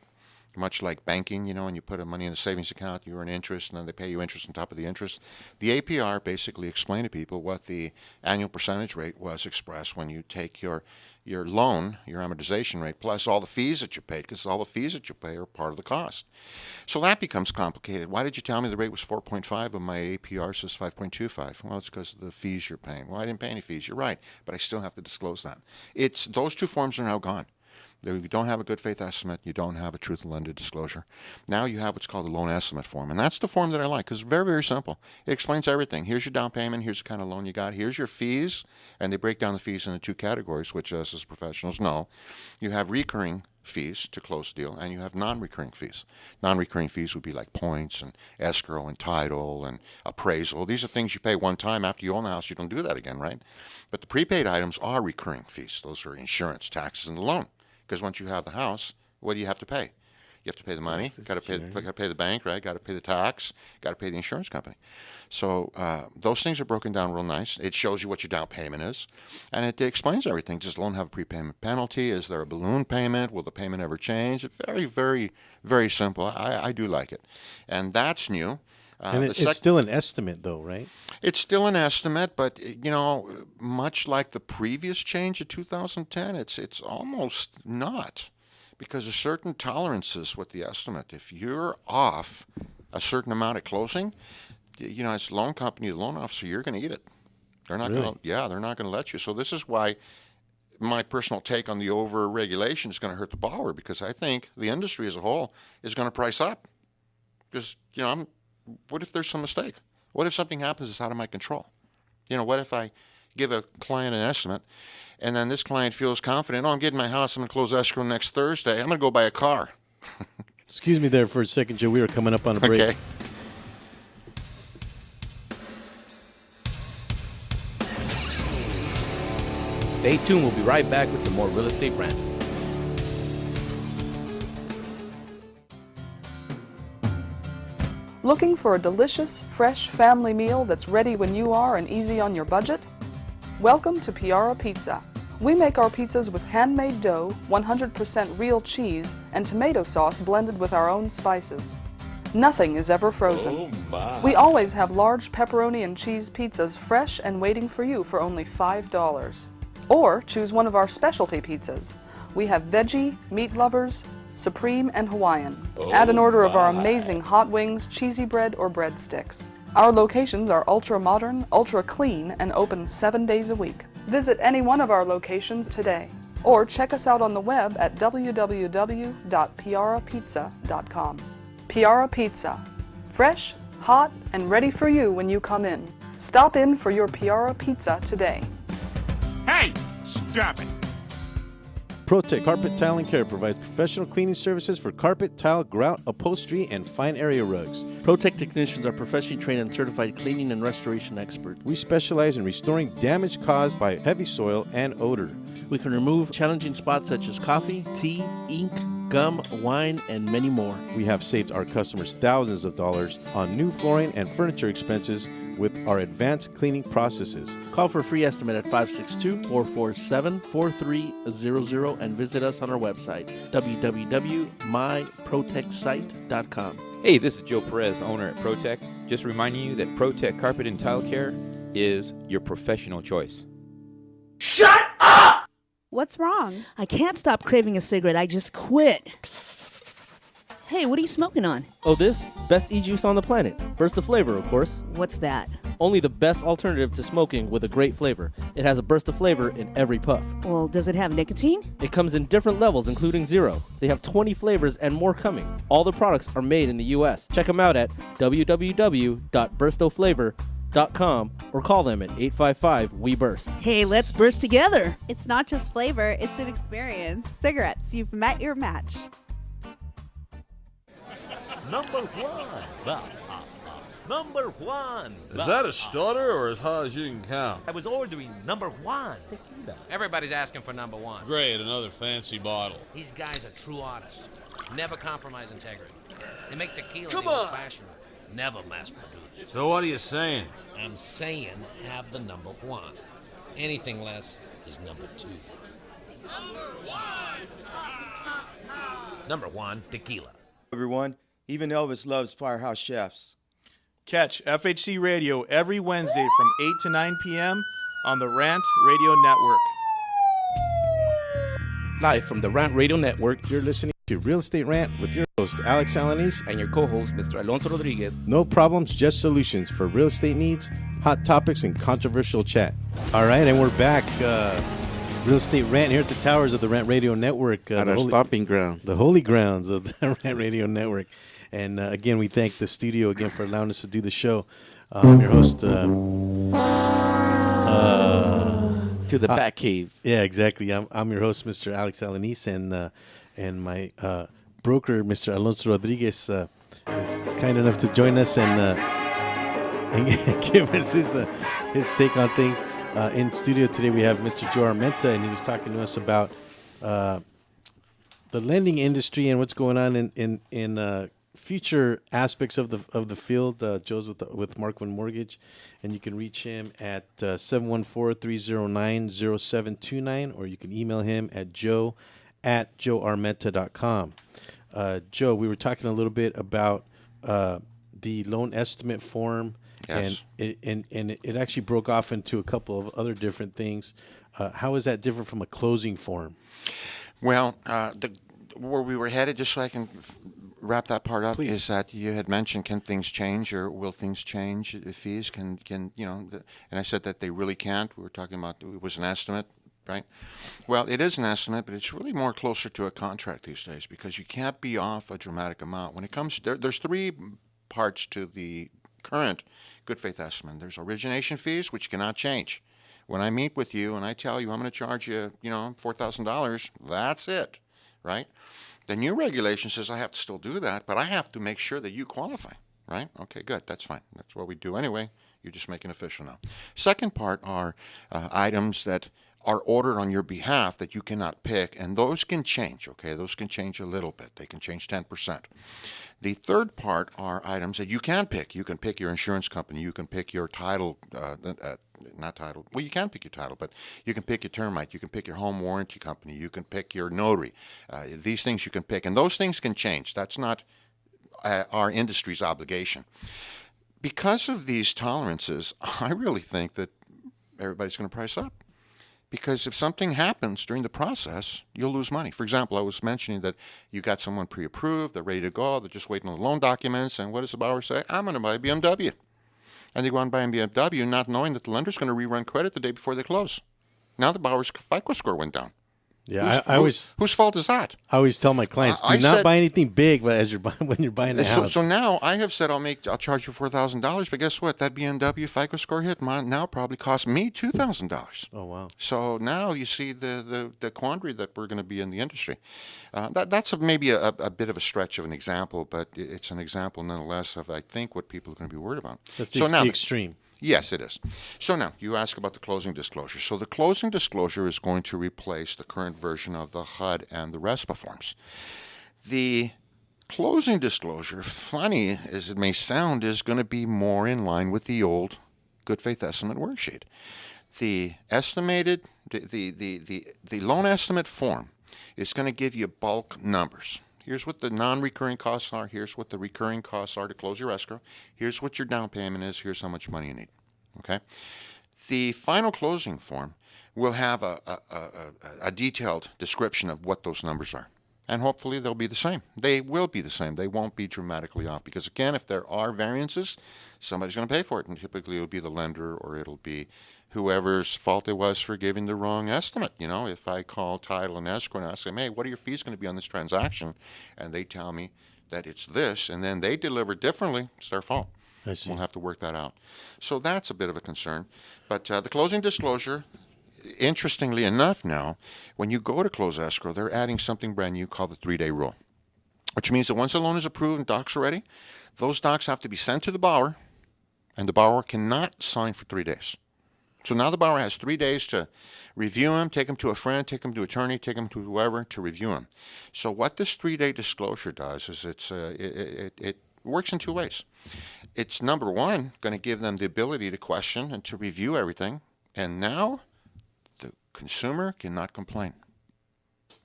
Much like banking, when you put money in a savings account, you earn interest, and then they pay you interest on top of the interest. The APR basically explained to people what the annual percentage rate was expressed when you take your loan, your amortization rate, plus all the fees that you paid, because all the fees that you pay are part of the cost. So that becomes complicated. Why did you tell me the rate was 4.5 and my APR says 5.25? Well, it's because of the fees you're paying. Well, I didn't pay any fees. You're right, but I still have to disclose that. Those 2 forms are now gone. You don't have a good faith estimate. You don't have a truth and lending disclosure. Now you have what's called a loan estimate form, and that's the form that I like, because it's very, very simple. It explains everything. Here's your down payment. Here's the kind of loan you got. Here's your fees, and they break down the fees into 2 categories, which us as professionals know. You have recurring fees to close the deal, and you have non-recurring fees. Non-recurring fees would be like points and escrow and title and appraisal. These are things you pay one time. After you own the house, you don't do that again, right? But the prepaid items are recurring fees. Those are insurance, taxes, and the loan. Because once you have the house, what do you have to pay? You have to pay the money, got to pay the bank, right? Got to pay the tax, got to pay the insurance company. So those things are broken down real nice. It shows you what your down payment is, and it explains everything. Does the loan have a prepayment penalty? Is there a balloon payment? Will the payment ever change? It's very, very, very simple. I do like it, and that's new. And it's still an estimate, though, right? It's still an estimate, but much like the previous change of 2010, it's almost not, because there's certain tolerances with the estimate. If you're off a certain amount at closing, as a loan company, the loan officer, you're going to eat it. They're not going to. Yeah, they're not going to let you. So this is why my personal take on the over-regulation is going to hurt the borrower, because I think the industry as a whole is going to price up. Because what if there's some mistake? What if something happens that's out of my control? What if I give a client an estimate, and then this client feels confident, I'm getting my house, I'm going to close escrow next Thursday, I'm going to go buy a car. Excuse me there for a second, Joe. We were coming up on a break. Okay. Stay tuned. We'll be right back with some more Real Estate Rant. Looking for a delicious, fresh family meal that's ready when you are and easy on your budget? Welcome to Piara Pizza. We make our pizzas with handmade dough, 100% real cheese, and tomato sauce blended with our own spices. Nothing is ever frozen. Oh my. We always have large pepperoni and cheese pizzas fresh and waiting for you for only $5. Or choose one of our specialty pizzas. We have veggie, meat lovers, supreme, and Hawaiian. Add an order of our amazing hot wings, cheesy bread, or breadsticks. Our locations are ultra-modern, ultra-clean, and open 7 days a week. Visit any one of our locations today, or check us out on the web at www.piarapizza.com. Piara Pizza. Fresh, hot, and ready for you when you come in. Stop in for your Piara Pizza today. Hey, stop it. ProTech Carpet Tile and Care provides professional cleaning services for carpet, tile, grout, upholstery, and fine area rugs. ProTech technicians are professionally trained and certified cleaning and restoration experts. We specialize in restoring damage caused by heavy soil and odor. We can remove challenging spots such as coffee, tea, ink, gum, wine, and many more. We have saved our customers thousands of dollars on new flooring and furniture expenses with our advanced cleaning processes. Call for a free estimate at 562-447-4300 and visit us on our website, www.myprotectsite.com. Hey, this is Joe Perez, owner at ProTech. Just reminding you that ProTech Carpet and Tile Care is your professional choice. Shut up! What's wrong? I can't stop craving a cigarette. I just quit. Hey, what are you smoking on? Oh, this? Best e-juice on the planet. Burst of flavor, of course. What's that? Only the best alternative to smoking with a great flavor. It has a burst of flavor in every puff. Well, does it have nicotine? It comes in different levels, including zero. They have 20 flavors and more coming. All the products are made in the U.S. Check them out at www.burstoflavor.com or call them at 855-WE-BURST. Hey, let's burst together. It's not just flavor, it's an experience. Cigarettes, you've met your match. Number one. Number one. Is that a stutter or as high as you can count? I was ordering number one tequila. Everybody's asking for number one. Great, another fancy bottle. These guys are true artists. Never compromise integrity. They make tequila Come the on. old-fashioned way. Never mass-produced. So what are you saying? I'm saying have the number one. Anything less is number two. Number one, tequila. Everyone, even Elvis loves Firehouse Chefs. Catch FHC Radio every Wednesday from 8 to 9 p.m. on the Rant Radio Network. Live from the Rant Radio Network, You're listening to Real Estate Rant with your host, Alex Alanis, and your co-host, Mr. Alonso Rodriguez. No problems, just solutions for real estate needs, hot topics, and controversial chat. All right, and we're back. Real Estate Rant here at the towers of the Rant Radio Network. At our stomping ground. The holy grounds of the Rant Radio Network. And again, we thank the studio again for allowing us to do the show. I'm your host. To the Bat Cave. Yeah, exactly. I'm your host, Mr. Alex Alanis, and my broker, Mr. Alonso Rodriguez, is kind enough to join us and give us his take on things. In studio today, we have Mr. Joe Armenta, and he was talking to us about the lending industry and what's going on in future aspects of the field. Joe's with Markman Mortgage, and you can reach him at 714-309-0729, or you can email him at joe@joearmenta.com. Joe, we were talking a little bit about the loan estimate form. Yes. And it actually broke off into a couple of other different things. How is that different from a closing form? Well, where we were headed, just so I can wrap that part up, Please. is that you had mentioned, can things change or will things change? Fees can and I said that they really can't. We were talking about it was an estimate, right? Well, it is an estimate, but it's really more closer to a contract these days because you can't be off a dramatic amount. When it comes, there's three parts to the current good faith estimate. There's origination fees, which cannot change. When I meet with you and I tell you I'm going to charge you, $4,000, that's it, right? The new regulation says I have to still do that, but I have to make sure that you qualify, right? Okay, good, that's fine. That's what we do anyway. You just make it official now. Second part are items that are ordered on your behalf that you cannot pick, and those can change, okay? Those can change a little bit. They can change 10%. The third part are items that you can pick. You can pick your insurance company. You can pick your title, not title. Well, you can pick your title, but you can pick your termite. You can pick your home warranty company. You can pick your notary. These things you can pick, and those things can change. That's not our industry's obligation. Because of these tolerances, I really think that everybody's going to price up. Because if something happens during the process, you'll lose money. For example, I was mentioning that you got someone pre-approved, they're ready to go, they're just waiting on the loan documents, and what does the borrower say? I'm going to buy a BMW. And they go and buy a BMW not knowing that the lender's going to rerun credit the day before they close. Now the borrower's FICO score went down. Yeah, I always. Whose fault is that? I always tell my clients, do I not said- buy anything big, but as you're buying when you're buying a house. So now I have said I'll charge you $4,000, but guess what? That BMW FICO score hit now probably cost me $2,000. Oh wow! So now you see the quandary that we're going to be in the industry. That's maybe a bit of a stretch of an example, but it's an example nonetheless of I think what people are going to be worried about. That's so now the extreme. Yes, it is. So now you ask about the closing disclosure. So the closing disclosure is going to replace the current version of the HUD and the RESPA forms. The closing disclosure, funny as it may sound, is going to be more in line with the old good faith estimate worksheet. The estimated, the loan estimate form is going to give you bulk numbers. Here's what the non-recurring costs are. Here's what the recurring costs are to close your escrow. Here's what your down payment is. Here's how much money you need. Okay. The final closing form will have a detailed description of what those numbers are. And hopefully they'll be the same. They will be the same. They won't be dramatically off. Because again, if there are variances, somebody's going to pay for it. And typically it'll be the lender or it'll be whoever's fault it was for giving the wrong estimate. You know, if I call title and escrow and ask them, hey, what are your fees going to be on this transaction? And they tell me that it's this, and then they deliver differently, it's their fault. I see. We'll have to work that out. So that's a bit of a concern. But the closing disclosure, interestingly enough now, when you go to close escrow, they're adding something brand new called the 3-day rule, which means that once the loan is approved and docs are ready, those docs have to be sent to the borrower, and the borrower cannot sign for 3 days. So now the borrower has 3 days to review them, take them to a friend, take them to an attorney, take them to whoever to review them. So what this 3-day disclosure does is it works in two ways. It's number one, going to give them the ability to question and to review everything. And now the consumer cannot complain.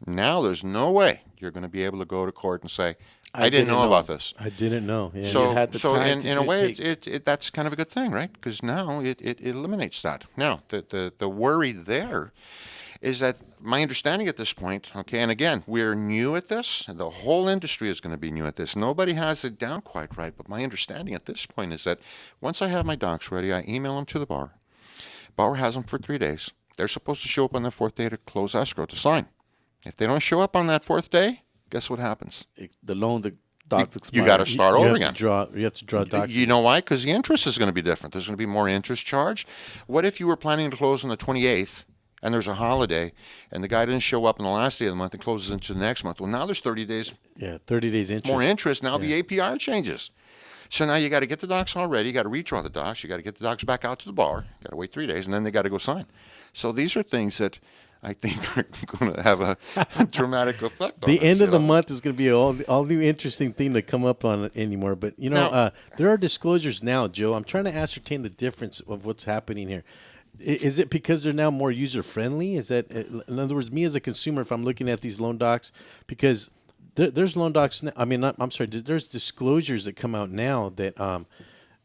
Now there's no way you're going to be able to go to court and say, I didn't know about this. I didn't know. Yeah. So, You had the time in a way, that's kind of a good thing, right? Because now it eliminates that. Now, the worry there is that my understanding at this point, okay, and again, we're new at this, and the whole industry is going to be new at this. Nobody has it down quite right, but my understanding at this point is that once I have my docs ready, I email them to the borrower. Borrower has them for 3 days. They're supposed to show up on the fourth day to close escrow to sign. If they don't show up on that fourth day, guess what happens? The loan, the docs expire. You got to start over again. You have to draw docs. You know why? Because the interest is going to be different. There's going to be more interest charged. What if you were planning to close on the 28th and there's a holiday and the guy didn't show up on the last day of the month and closes into the next month? Well, now there's 30 days. Yeah, 30 days interest. More interest. Now the APR changes. So now you got to get the docs all ready. You got to redraw the docs. You got to get the docs back out to the borrower. You got to wait 3 days, and then they got to go sign. So these are things that I think are going to have a dramatic effect on The us, end of the know? month is going to be all new interesting thing to come up on anymore. But, you know, Now- there are disclosures now, Joe. I'm trying to ascertain the difference of what's happening here. Is it because they're now more user-friendly? Is that, in other words, me as a consumer, if I'm looking at these loan docs, because there's loan docs now, I mean, I'm sorry, there's disclosures that come out now that,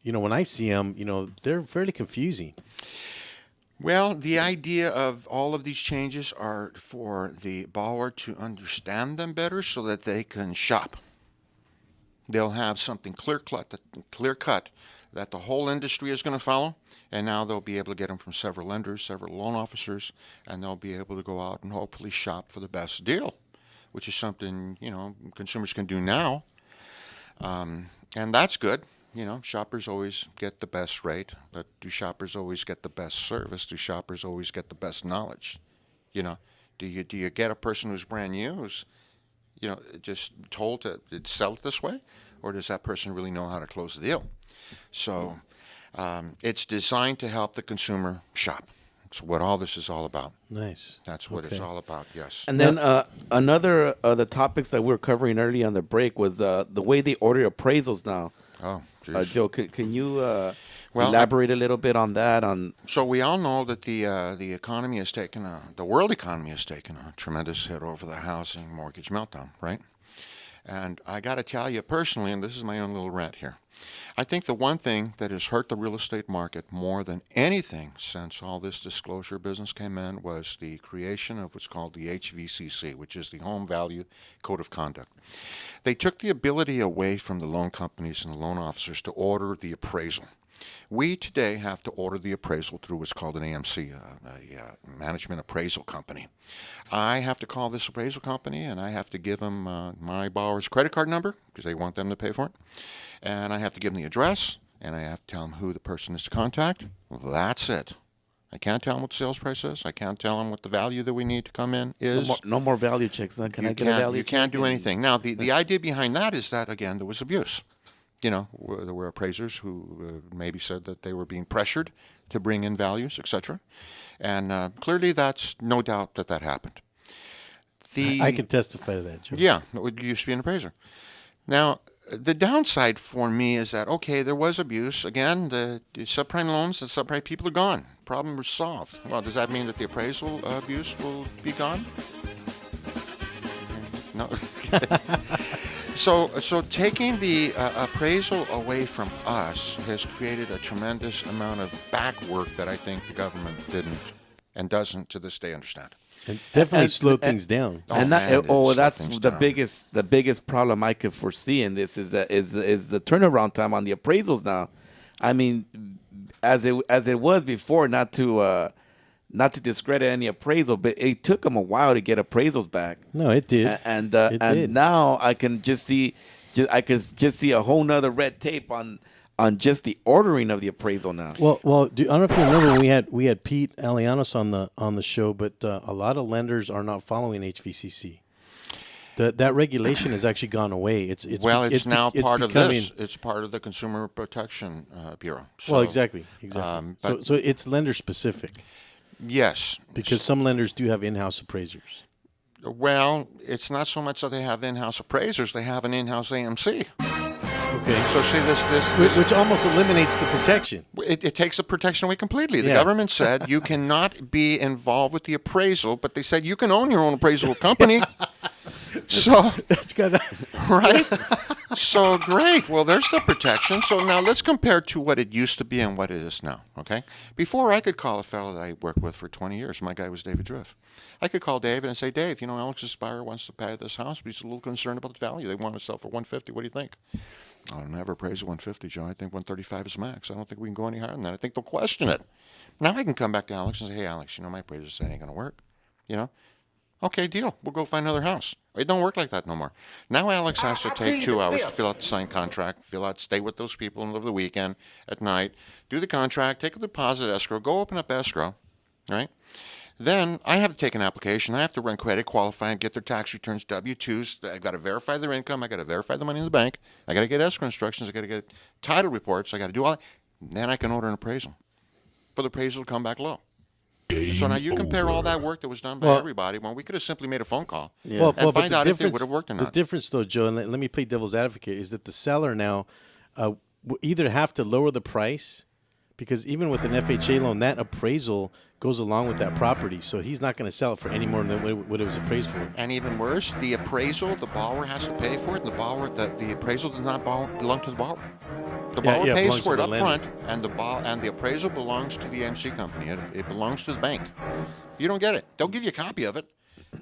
you know, when I see them, you know, they're fairly confusing. Well, the idea of all of these changes are for the borrower to understand them better so that they can shop. They'll have something clear-cut that the whole industry is going to follow, and now they'll be able to get them from several lenders, several loan officers, and they'll be able to go out and hopefully shop for the best deal, which is something, you know, consumers can do now. And that's good. You know, shoppers always get the best rate, but do shoppers always get the best service? Do shoppers always get the best knowledge? You know, do you get a person who's brand new, who's, you know, just told to sell it this way, or does that person really know how to close the deal? So it's designed to help the consumer shop. That's what all this is all about. Nice. That's what it's all about, yes. And then another of the topics that we were covering early on the break was the way they order appraisals now. Oh, geez. Joe, can you elaborate a little bit on that? So we all know that the economy has taken the world economy has taken a tremendous hit over the housing mortgage meltdown, right? And I got to tell you personally, and this is my own little rant here, I think the one thing that has hurt the real estate market more than anything since all this disclosure business came in was the creation of what's called the HVCC, which is the Home Value Code of Conduct. They took the ability away from the loan companies and the loan officers to order the appraisal. We today have to order the appraisal through what's called an AMC, a management appraisal company. I have to call this appraisal company, and I have to give them my borrower's credit card number because they want them to pay for it. And I have to give them the address, and I have to tell them who the person is to contact. Well, that's it. I can't tell them what the sales price is. I can't tell them what the value that we need to come in is. No more value checks. Then can I get a value? You can't do anything. Now, the idea behind that is that, again, there was abuse. You know, there were appraisers who maybe said that they were being pressured to bring in values, etc. And clearly, that's no doubt that happened. I can testify to that, Joe. Yeah, you used to be an appraiser. Now, the downside for me is that, okay, there was abuse. Again, the subprime loans, the subprime people are gone. Problem was solved. Well, does that mean that the appraisal abuse will be gone? No. So taking the appraisal away from us has created a tremendous amount of back work that I think the government didn't and doesn't to this day understand. It definitely slowed things down. That's the biggest problem I could foresee in this is the turnaround time on the appraisals now. I mean, as it was before, not to discredit any appraisal, but it took them a while to get appraisals back. No, it did. And did. now I can just see a whole nother red tape on just the ordering of the appraisal now. Well, I don't know if you remember when we had Pete Alianos on the show, but a lot of lenders are not following HVCC. That regulation has actually gone away. It's now part of this. It's part of the Consumer Protection Bureau. So, well, exactly. So it's lender specific. Yes, because some lenders do have in-house appraisers. Well, it's not so much that they have in-house appraisers; they have an in-house AMC. Okay. So see this which almost eliminates the protection. It takes the protection away completely. The government said you cannot be involved with the appraisal, but they said you can own your own appraisal company. So that's good, right? So great. Well, there's the protection. So now let's compare to what it used to be and what it is now. Okay. Before I could call a fellow that I worked with for 20 years. My guy was David Drift. I could call David and say, Dave, Alex's buyer wants to pay this house, but he's a little concerned about the value. They want to sell for $150. What do you think? I'll never appraise at $150, Joe. I think $135 is max. I don't think we can go any higher than that. I think they'll question it. Now I can come back to Alex and say, hey, Alex, my appraiser said it ain't going to work. Okay, deal. We'll go find another house. It don't work like that no more. Now Alex has to take 2 hours to fill out the signed contract, stay with those people over the weekend, at night, do the contract, take a deposit escrow, go open up escrow, right? Then I have to take an application. I have to run credit, qualify, and get their tax returns, W-2s. I've got to verify their income. I've got to verify the money in the bank. I got to get escrow instructions. I got to get title reports. I got to do all that. Then I can order an appraisal for the appraisal to come back low. So now you compare all that work that was done by everybody when we could have simply made a phone call and find out if it would have worked or not. The difference, though, Joe, and let me play devil's advocate, is that the seller now will either have to lower the price, because even with an FHA loan, that appraisal goes along with that property. So he's not going to sell it for any more than what it was appraised for. And even worse, the appraisal, the borrower has to pay for it. The appraisal does not belong to the borrower. The borrower pays for it up front, and the appraisal belongs to the MC company. It belongs to the bank. You don't get it. They'll give you a copy of it.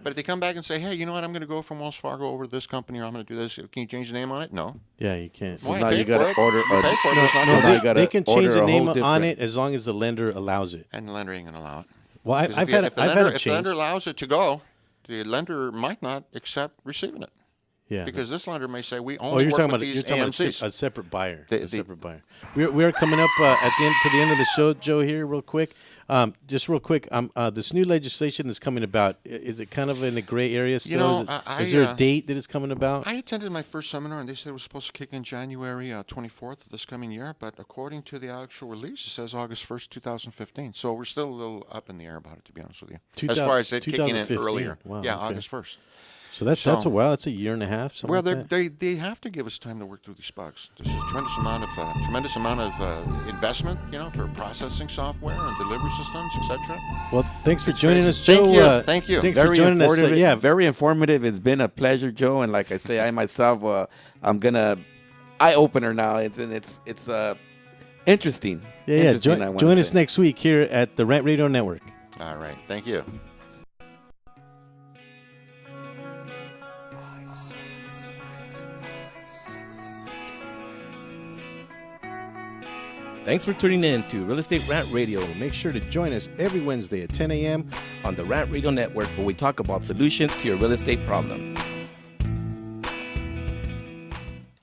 But if they come back and say, hey, you know what, I'm going to go from Wells Fargo over to this company, or I'm going to do this, can you change the name on it? No. Yeah, you can't. So now you got to order. They can change the name on it as long as the lender allows it. And the lender ain't going to allow it. Well, I've had it changed. If the lender allows it to go, the lender might not accept receiving it. Yeah. Because this lender may say, we only work with these AMCs. A separate buyer. Separate buyer. We're coming up to the end of the show, Joe, here real quick. Just real quick, this new legislation that's coming about, is it kind of in a gray area still? Is there a date that it's coming about? I attended my first seminar, and they said it was supposed to kick in January 24th of this coming year, but according to the actual release, it says August 1st, 2015. So we're still a little up in the air about it, to be honest with you. As far as it kicking in earlier. Wow, yeah, okay. August 1st. So that's a while. That's a year and a half. Well, like they have to give us time to work through these bugs. There's a tremendous amount of investment, for processing software and delivery systems, etc. Well, thanks for joining us, Joe. Thank you. Thanks for joining us. Very informative. It's been a pleasure, Joe. And like I say, I myself, I'm gonna eye opener now. It's interesting. Yeah. Join us next week here at the Rant Radio Network. All right. Thank you. Thanks for tuning in to Real Estate Rant Radio. Make sure to join us every Wednesday at 10 a.m. on the Rant Radio Network, where we talk about solutions to your real estate problems.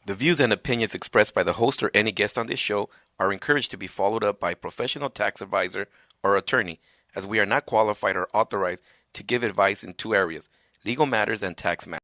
The views and opinions expressed by the host or any guest on this show are encouraged to be followed up by a professional tax advisor or attorney, as we are not qualified or authorized to give advice in two areas: legal matters and tax matters.